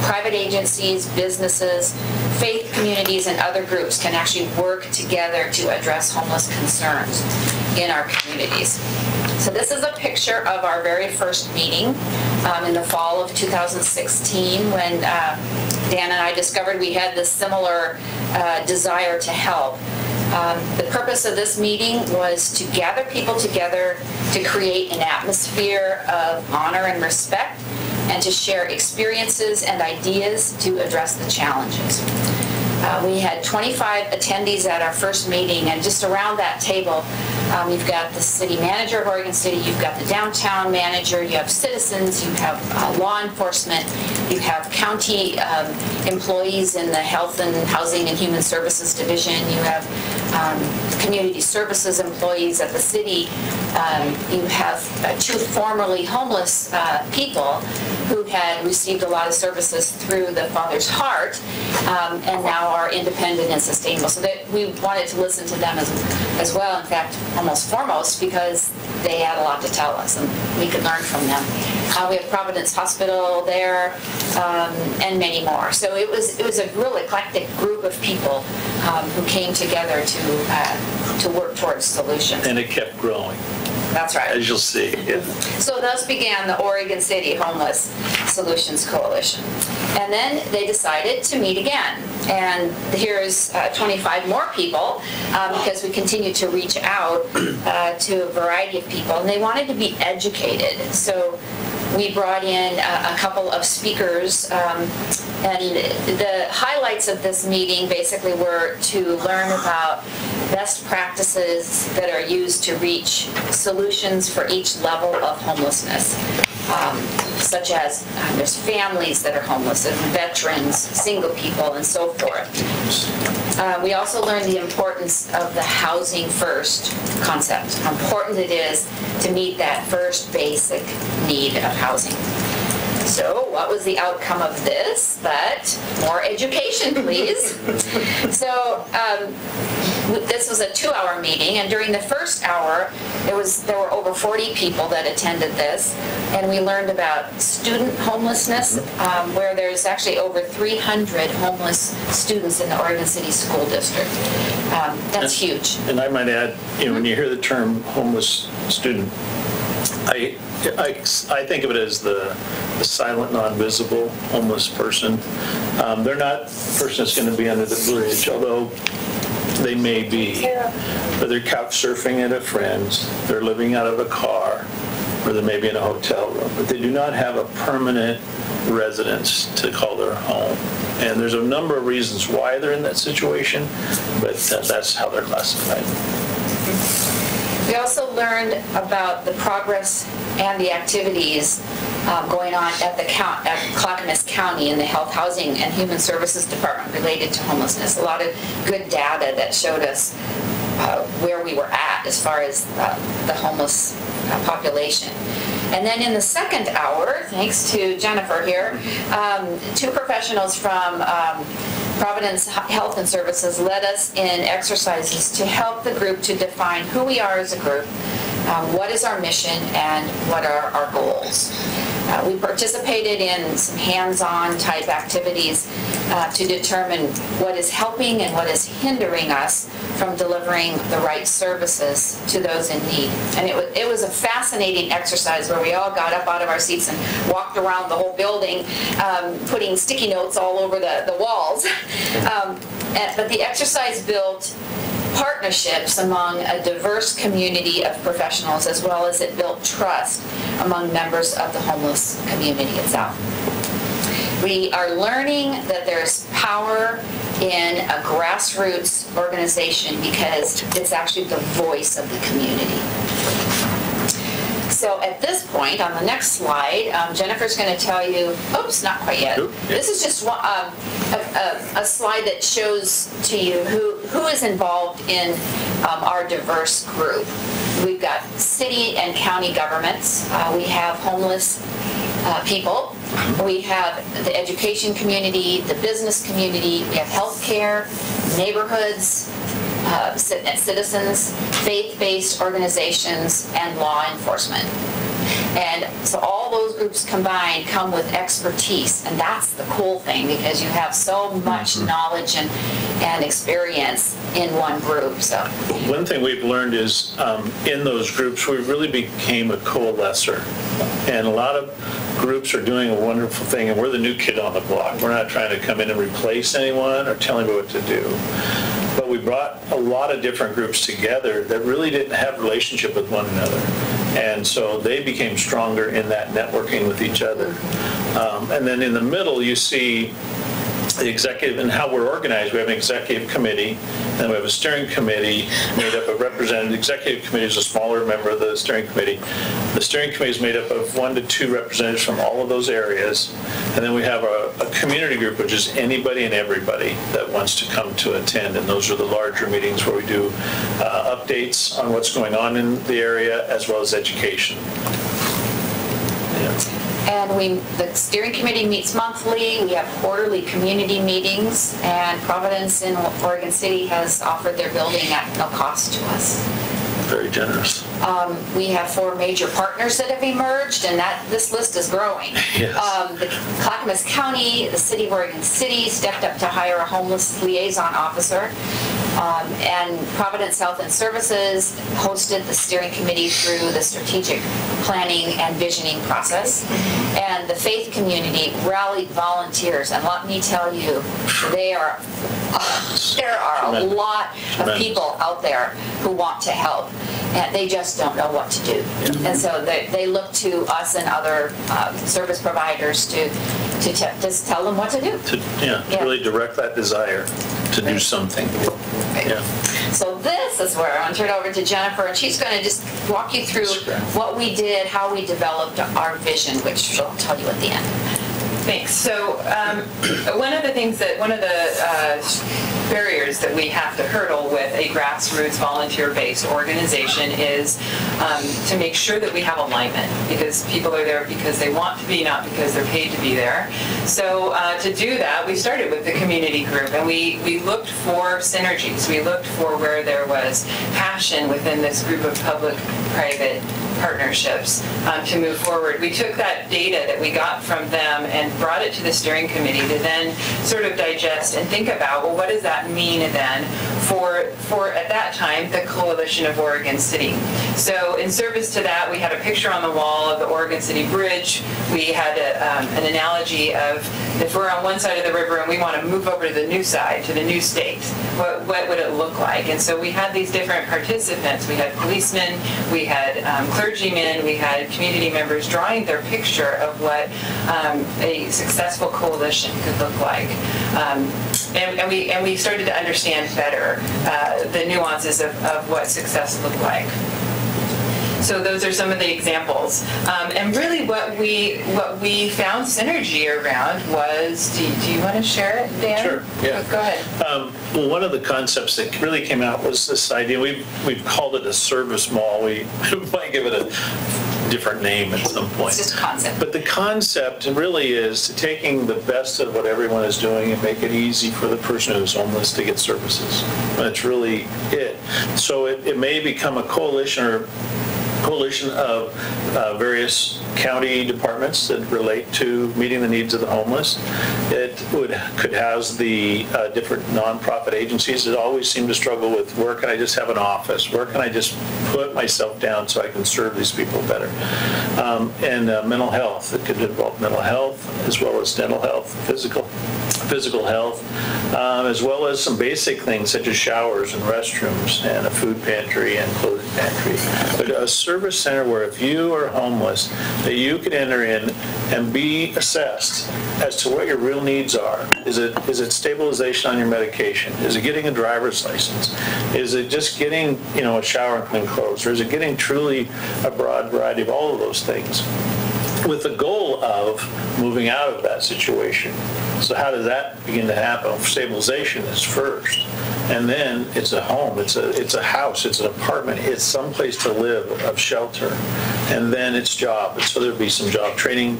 private agencies, businesses, faith communities, and other groups can actually work together to address homeless concerns in our communities. So this is a picture of our very first meeting in the fall of 2016 when Dan and I discovered we had this similar desire to help. The purpose of this meeting was to gather people together to create an atmosphere of honor and respect and to share experiences and ideas to address the challenges. We had 25 attendees at our first meeting, and just around that table, you've got the city manager of Oregon City, you've got the downtown manager, you have citizens, you have law enforcement, you have county employees in the Health and Housing and Human Services Division, you have community services employees at the city. You have two formerly homeless people who had received a lot of services through the Father's Heart and now are independent and sustainable. So that we wanted to listen to them as well, in fact, almost foremost, because they had a lot to tell us and we could learn from them. We have Providence Hospital there and many more. So it was a real eclectic group of people who came together to work towards solutions. And it kept growing. That's right. As you'll see. Yeah. So thus began the Oregon City Homeless Solutions Coalition. And then they decided to meet again. And here's 25 more people because we continued to reach out to a variety of people. And they wanted to be educated. So we brought in a couple of speakers, and the highlights of this meeting basically were to learn about best practices that are used to reach solutions for each level of homelessness, such as there's families that are homeless, and veterans, single people, and so forth. We also learned the importance of the housing first concept, how important it is to meet that first basic need of housing. So what was the outcome of this? But more education, please. So this was a 2-hour meeting, and during the first hour, there were over 40 people that attended this, and we learned about student homelessness, where there's actually over 300 homeless students in the Oregon City School District. That's huge. And I might add, when you hear the term homeless student, I think of it as the silent, non-visible homeless person. They're not the person that's going to be under the bridge, although they may be. But they're couch surfing at a friend's, they're living out of a car, or they may be in a hotel room. But they do not have a permanent residence to call their home. And there's a number of reasons why they're in that situation, but that's how they're classified. We also learned about the progress and the activities going on at Clackamas County in the Health, Housing, and Human Services Department related to homelessness. A lot of good data that showed us where we were at as far as the homeless population. And then in the second hour, thanks to Jennifer here, two professionals from Providence Health and Services led us in exercises to help the group to define who we are as a group, what is our mission, and what are our goals. We participated in some hands-on type activities to determine what is helping and what is hindering us from delivering the right services to those in need. And it was a fascinating exercise where we all got up out of our seats and walked around the whole building, putting sticky notes all over the walls. But the exercise built partnerships among a diverse community of professionals, as well as it built trust among members of the homeless community itself. We are learning that there's power in a grassroots organization because it's actually the voice of the community. So at this point, on the next slide, Jennifer's going to tell you, oops, not quite yet. This is just a slide that shows to you who is involved in our diverse group. We've got city and county governments. We have homeless people. We have the education community, the business community. We have healthcare, neighborhoods, citizens, faith-based organizations, and law enforcement. And so all those groups combined come with expertise, and that's the cool thing because you have so much knowledge and experience in one group. So one thing we've learned is in those groups we really became a coalescer, and a lot of groups are doing a wonderful thing, and we're the new kid on the block. We're not trying to come in and replace anyone or tell anybody what to do. But we brought a lot of different groups together that really didn't have a relationship with one another. And so they became stronger in that networking with each other. And then in the middle, you see the executive and how we're organized. We have an executive committee, and we have a steering committee made up of representatives. The executive committee is a smaller member of the steering committee. The steering committee is made up of 1 to 2 representatives from all of those areas. And then we have a community group, which is anybody and everybody that wants to come to attend. And those are the larger meetings where we do updates on what's going on in the area as well as education. And the steering committee meets monthly. We have quarterly community meetings, and Providence in Oregon City has offered their building at no cost to us. Very generous. We have 4 major partners that have emerged, and this list is growing. Yes. The Clackamas County, the City of Oregon City stepped up to hire a homeless liaison officer. And Providence Health and Services hosted the steering committee through the strategic planning and visioning process. And the faith community rallied volunteers, and let me tell you, there are a lot of people out there who want to help, and they just don't know what to do. And so they look to us and other service providers to just tell them what to do. To really direct that desire to do something. Right. Yeah. So this is where I'm going to turn it over to Jennifer, and she's going to just walk you through what we did, how we developed our vision, which she'll tell you at the end. Thanks. So one of the barriers that we have to hurdle with a grassroots volunteer-based organization is to make sure that we have alignment, because people are there because they want to be, not because they're paid to be there. So to do that, we started with the community group, and we looked for synergies. We looked for where there was passion within this group of public-private partnerships to move forward. We took that data that we got from them and brought it to the steering committee to then sort of digest and think about, well, what does that mean then for at that time, the Coalition of Oregon City. So in service to that, we had a picture on the wall of the Oregon City Bridge. We had an analogy of if we're on one side of the river and we want to move over to the new side, to the new state, what would it look like? And so we had these different participants. We had policemen, we had clergymen, we had community members drawing their picture of what a successful coalition could look like. And we started to understand better the nuances of what success looked like. So those are some of the examples. And really what we found synergy around was, do you want to share it, Dan? Sure, yeah. Go ahead. Well, one of the concepts that really came out was this idea, we've called it a service mall. We might give it a different name at some point. It's just a concept. But the concept really is taking the best of what everyone is doing and make it easy for the person who's homeless to get services. That's really it. So it may become a coalition of various county departments that relate to meeting the needs of the homeless. It could house the different nonprofit agencies that always seem to struggle with, where can I just have an office? Where can I just put myself down so I can serve these people better? And mental health. It could involve mental health as well as dental health, physical health, as well as some basic things such as showers and restrooms and a food pantry and clothing pantry. But a service center where if you are homeless, that you can enter in and be assessed as to what your real needs are. Is it stabilization on your medication? Is it getting a driver's license? Is it just getting a shower and clean clothes? Or is it getting truly a broad variety of all of those things? With the goal of moving out of that situation. So how does that begin to happen? Stabilization is first, and then it's a home, it's a house, it's an apartment, it's someplace to live, of shelter, and then it's job. And so there'd be some job training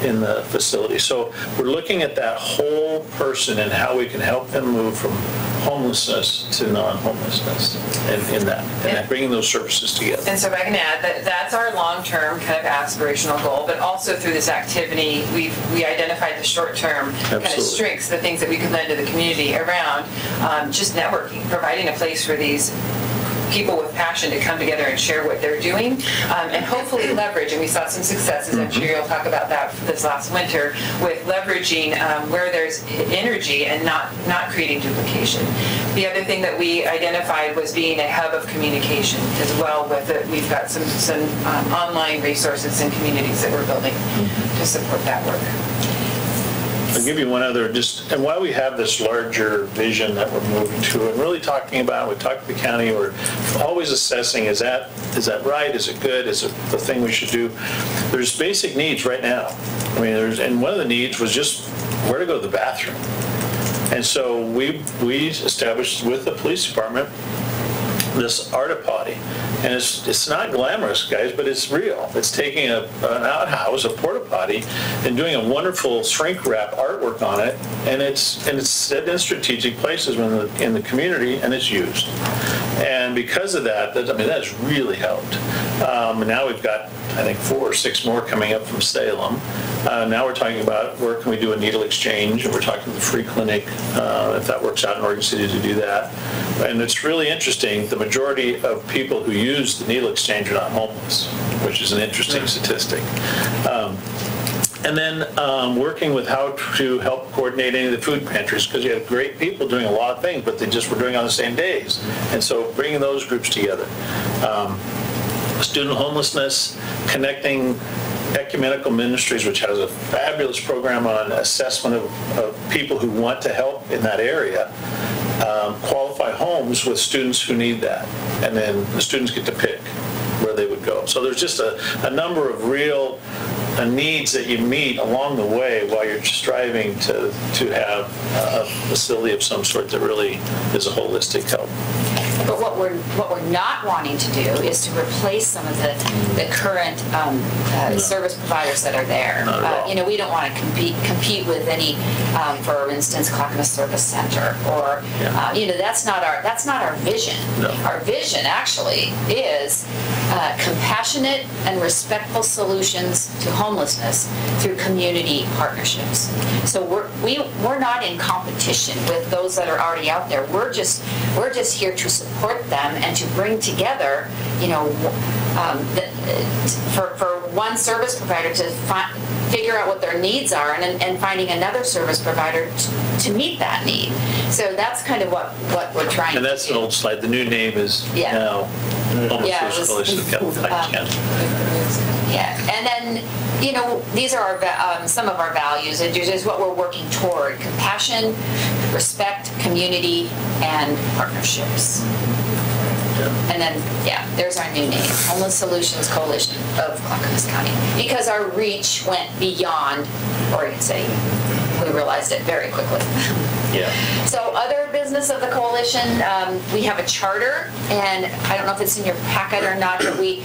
in the facility. So we're looking at that whole person and how we can help them move from homelessness to non-homelessness, and bringing those services together. And so if I can add, that's our long-term kind of aspirational goal, but also through this activity, we identified the short-term kind of strengths, the things that we could lend to the community around just networking, providing a place for these people with passion to come together and share what they're doing, and hopefully leverage, and we saw some successes, I'm sure you'll talk about that this last winter, with leveraging where there's energy and not creating duplication. The other thing that we identified was being a hub of communication as well. With it, we've got some online resources and communities that we're building to support that work. Yes. I'll give you one other, and while we have this larger vision that we're moving to and really talking about, we talk to the county, we're always assessing, is that right? Is it good? Is it the thing we should do? There's basic needs right now. I mean, and one of the needs was just where to go to the bathroom. And so we established with the police department this Arta Potty. And it's not glamorous, guys, but it's real. It's taking an outhouse, a porta potty, and doing a wonderful shrink wrap artwork on it, and it's set in strategic places in the community, and it's used. And because of that, that's really helped. And now we've got, I think, 4 or 6 more coming up from Salem. Now we're talking about where can we do a needle exchange, and we're talking to the free clinic, if that works out in Oregon City, to do that. And it's really interesting, the majority of people who use the needle exchange are not homeless, which is an interesting statistic. And then working with how to help coordinate any of the food pantries, because you have great people doing a lot of things, but they just were doing it on the same days. And so bringing those groups together. Student homelessness, connecting Ecumenical Ministries, which has a fabulous program on assessment of people who want to help in that area, qualify homes with students who need that. And then the students get to pick where they would go. So there's just a number of real needs that you meet along the way while you're striving to have a facility of some sort that really is a holistic help. But what we're not wanting to do is to replace some of the current service providers that are there. We don't want to compete with any, for instance, Clackamas Service Center, or that's not our vision. No. Our vision actually is compassionate and respectful solutions to homelessness through community partnerships. So we're not in competition with those that are already out there. We're just here to support them and to bring together, for one service provider to figure out what their needs are, and finding another service provider to meet that need. So that's kind of what we're trying to do. And that's an old slide. The new name is now Homeless Coalition of California County. And then, these are some of our values. It is what we're working toward: compassion, respect, community, and partnerships. And then, there's our new name, Homeless Solutions Coalition of Clackamas County, because our reach went beyond Oregon City. We realized it very quickly. Yeah. So other business of the coalition, we have a charter, and I don't know if it's in your packet or not, but we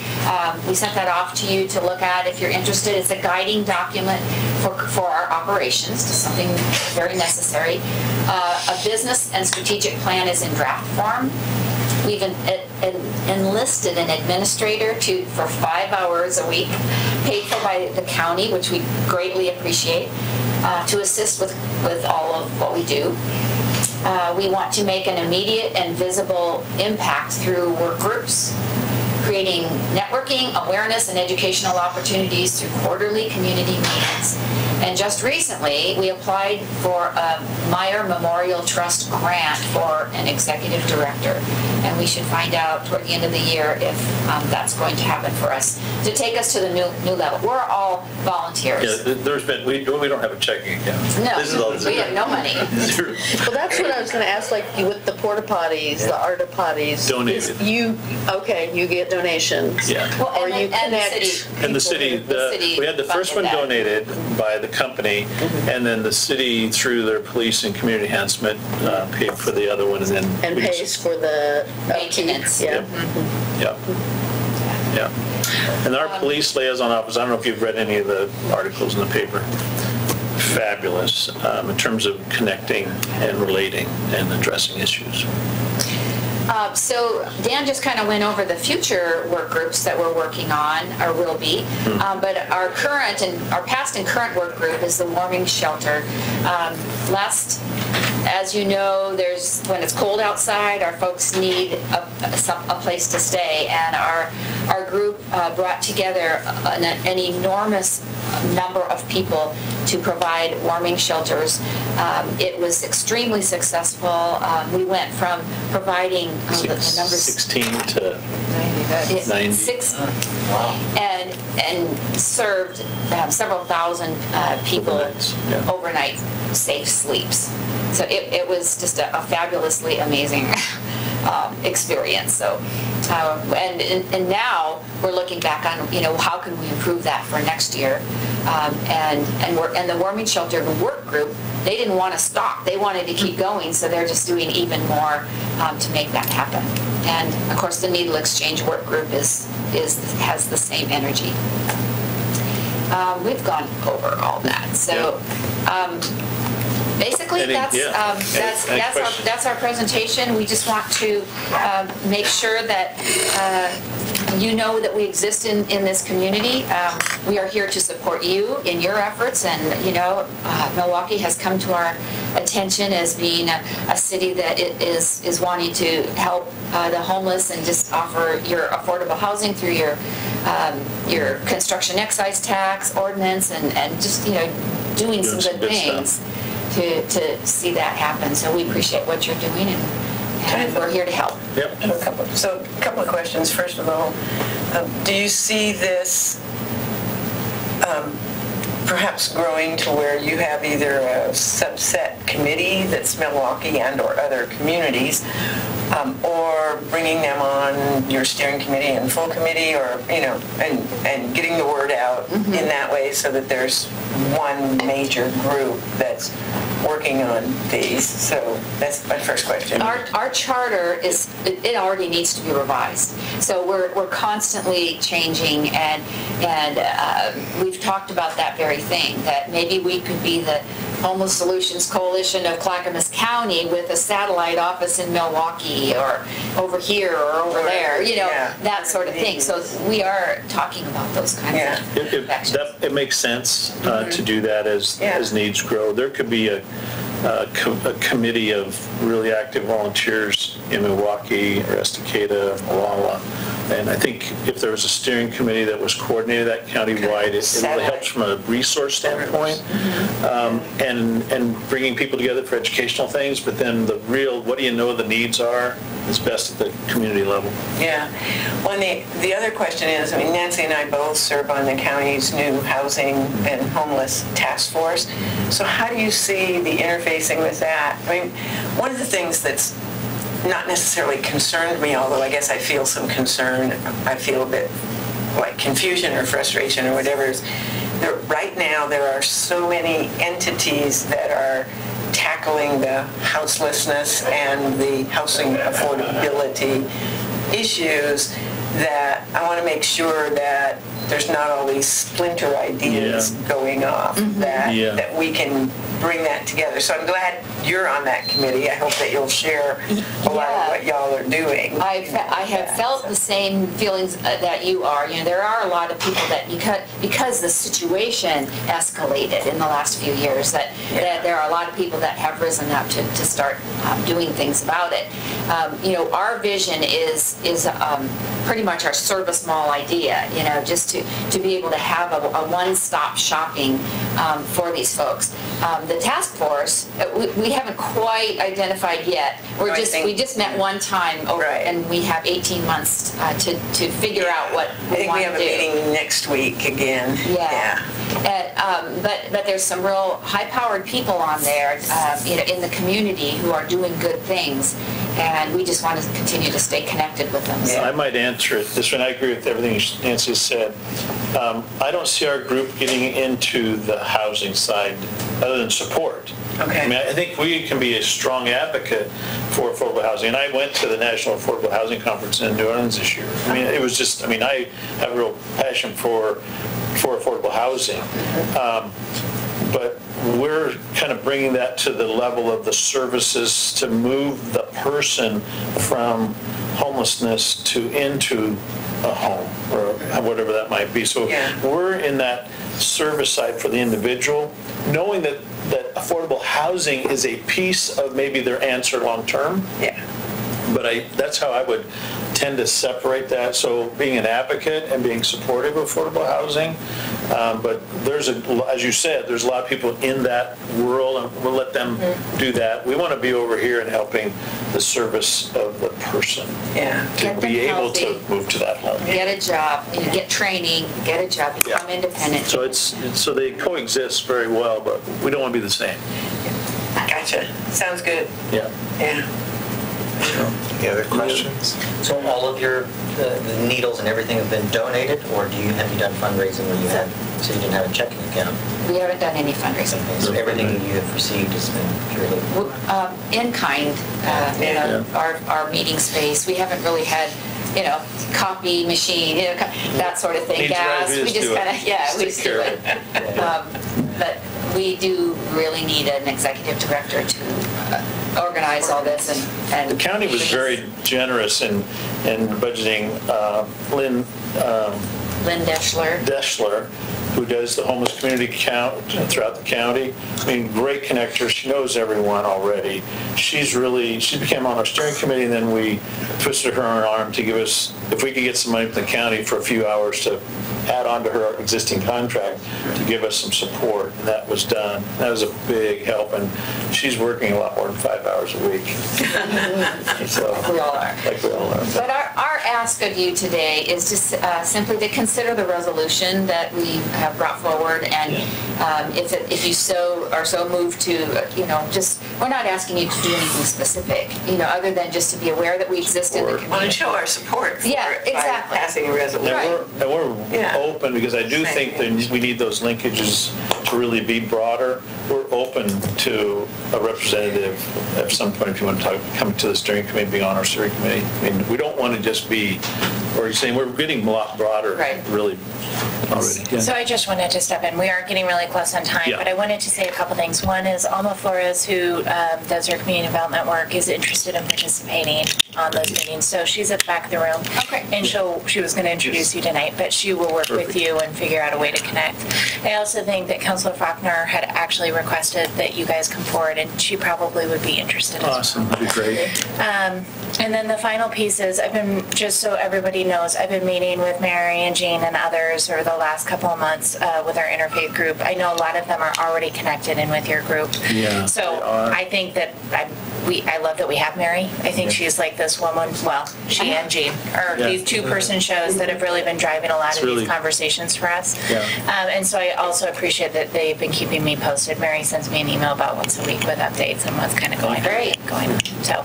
sent that off to you to look at if you're interested. It's a guiding document for our operations, something very necessary. A business and strategic plan is in draft form. We've enlisted an administrator for 5 hours a week, paid for by the county, which we greatly appreciate, to assist with all of what we do. We want to make an immediate and visible impact through work groups, creating networking, awareness, and educational opportunities through quarterly community meetings. And just recently, we applied for a Meyer Memorial Trust grant for an executive director. And we should find out toward the end of the year if that's going to happen for us, to take us to the new level. We're all volunteers. Yeah, we don't have a checking account. No, we have no money. Well, that's what I was going to ask, like with the porta potties, the Arta potties. Donated. You get donations. Yeah. Well, or you connect. And the city, we had the first one donated by the company, and then the city, through their police and community enhancement, paid for the other one, and then pays for the maintenance. Yeah. And our police liaison office, I don't know if you've read any of the articles in the paper, fabulous in terms of connecting and relating and addressing issues. So Dan just kind of went over the future work groups that we're working on, or will be, but our past and current work group is the warming shelter. As you know, when it's cold outside, our folks need a place to stay, and our group brought together an enormous number of people to provide warming shelters. It was extremely successful. We went from providing the numbers 16 to 90. And served several thousand people overnight safe sleeps. So it was just a fabulously amazing experience. So, and now we're looking back on, how can we improve that for next year? And the warming shelter work group, they didn't want to stop. They wanted to keep going, so they're just doing even more to make that happen. And of course, the needle exchange work group has the same energy. We've gone over all that. So. Basically, that's our presentation. We just want to make sure that you know that we exist in this community. We are here to support you in your efforts, and Milwaukee has come to our attention as being a city that is wanting to help the homeless and just offer your affordable housing through your construction excise tax ordinance and just doing some good things. To see that happen. So we appreciate what you're doing, and we're here to help. Yep. A couple of questions. First of all, do you see this perhaps growing to where you have either a subset committee that's Milwaukee and or other communities, or bringing them on your steering committee and full committee, or and getting the word out in that way, so that there's one major group that's working on these? So that's my first question. Our charter it already needs to be revised. So we're constantly changing, and we've talked about that very thing, that maybe we could be the Homeless Solutions Coalition of Clackamas County with a satellite office in Milwaukee, or over here or over there, that sort of thing. So we are talking about those kinds of actions. It makes sense to do that as needs grow. There could be a committee of really active volunteers in Milwaukee or Estacada, Molalla. And I think if there was a steering committee that was coordinated that countywide, it really helps from a resource standpoint, and bringing people together for educational things. But then the real, what do you know the needs are, is best at the community level. Yeah. Well, the other question is, Nancy and I both serve on the county's new housing and homeless task force. So how do you see the interfacing with that? One of the things that's not necessarily concerned me, although I guess I feel some concern, I feel a bit like confusion or frustration or whatever, is that right now there are so many entities that are tackling the houselessness and the housing affordability issues, that I want to make sure that there's not all these splinter ideas going off, that we can bring that together. So I'm glad you're on that committee. I hope that you'll share a lot of what y'all are doing. I have felt the same feelings that you are. There are a lot of people that, because the situation escalated in the last few years, that there are a lot of people that have risen up to start doing things about it. Our vision is pretty much our service mall idea, just to be able to have a one-stop shopping for these folks. The task force, we haven't quite identified yet. We just met one time, and we have 18 months to figure out what we want to do. I think we have a meeting next week again. But there's some real high-powered people on there, in the community who are doing good things, and we just want to continue to stay connected with them. I might answer it this way, and I agree with everything Nancy said. I don't see our group getting into the housing side other than support. Okay. I think we can be a strong advocate for affordable housing. And I went to the National Affordable Housing Conference in New Orleans this year. It was just, I have a real passion for affordable housing. But we're kind of bringing that to the level of the services to move the person from homelessness into a home, or whatever that might be. So we're in that service side for the individual, knowing that affordable housing is a piece of maybe their answer long term. But that's how I would tend to separate that. So being an advocate and being supportive of affordable housing, but as you said, there's a lot of people in that world, and we'll let them do that. We want to be over here and helping the service of the person to be able to move to that home. Get a job, get training, get a job, become independent. So they coexist very well, but we don't want to be the same. Gotcha. Sounds good. Yeah. Any other questions? So all of your the needles and everything have been donated, or have you done fundraising where so you didn't have a checking account? We haven't done any fundraising. Okay, so everything you have received has been purely In kind, our meeting space. We haven't really had, copy machine, that sort of thing. Gas. We just kind of, we just do it. But we do really need an executive director to organize all this and the county was very generous in budgeting. Lynn Deschler, who does the homeless community count throughout the county. I mean, great connector. She knows everyone already. She became on our steering committee, and then we twisted her arm to give us, if we could get some money from the county for a few hours to add on to her existing contract to give us some support, and that was done. That was a big help, and she's working a lot more than 5 hours a week. So, we all are. Like we all are. But our ask of you today is just simply to consider the resolution that we have brought forward, and if you are so moved to, we're not asking you to do anything specific, other than just to be aware that we exist in the community. Want to show our support for it by passing a resolution. And we're open, because I do think that we need those linkages to really be broader. We're open to a representative at some point if you want to come to the steering committee, be on our steering committee. I mean, we don't want to just be, or you're saying we're getting a lot broader, really. Already. Yeah. So I just wanted to step in. We are getting really close on time, but I wanted to say a couple things. One is Alma Flores, who does her community development work, is interested in participating on those meetings. So she's at the back of the room. Okay. And she was going to introduce you tonight, but she will work with you and figure out a way to connect. I also think that Councilor Faulkner had actually requested that you guys come forward, and she probably would be interested. Awesome. That'd be great. And then the final piece is, just so everybody knows, I've been meeting with Mary and Jean and others over the last couple of months with our interfaith group. I know a lot of them are already connected in with your group. Yeah, so I think that I love that we have Mary. I think she's like this woman, she and Jean are these two-person shows that have really been driving a lot of these conversations for us. Yeah. And so I also appreciate that they've been keeping me posted. Mary sends me an email about once a week with updates on what's kind of going on. So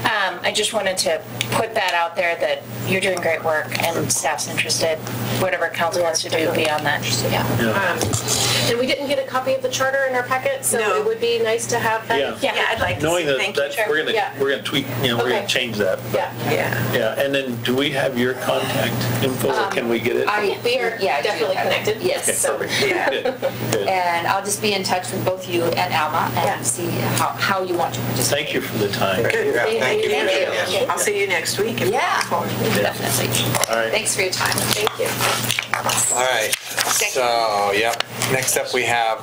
I just wanted to put that out there, that you're doing great work and staff's interested. Whatever council wants to do beyond that. And we didn't get a copy of the charter in our packet, so it would be nice to have that. Yeah, I'd like to knowing see. that we're going to tweak, we're going to change that. Yeah. And then do we have your contact info, or can we get it? We are definitely connected. Yes. Okay, perfect. Good. And I'll just be in touch with both you and Alma and see how you want to participate. Thank you for the time. Good. Thank you. I'll see you next week. Definitely. All right. Thanks for your time. Thank you. All right. So, next up we have,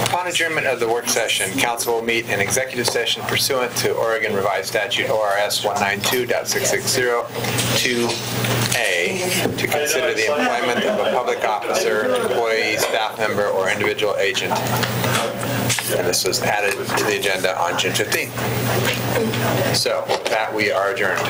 upon adjournment of the work session, council will meet in executive session pursuant to Oregon Revised Statute ORS 192.660-2A to consider the employment of a public officer, employee, staff member, or individual agent. And this was added to the agenda on June 15th. So, with that, we are adjourned.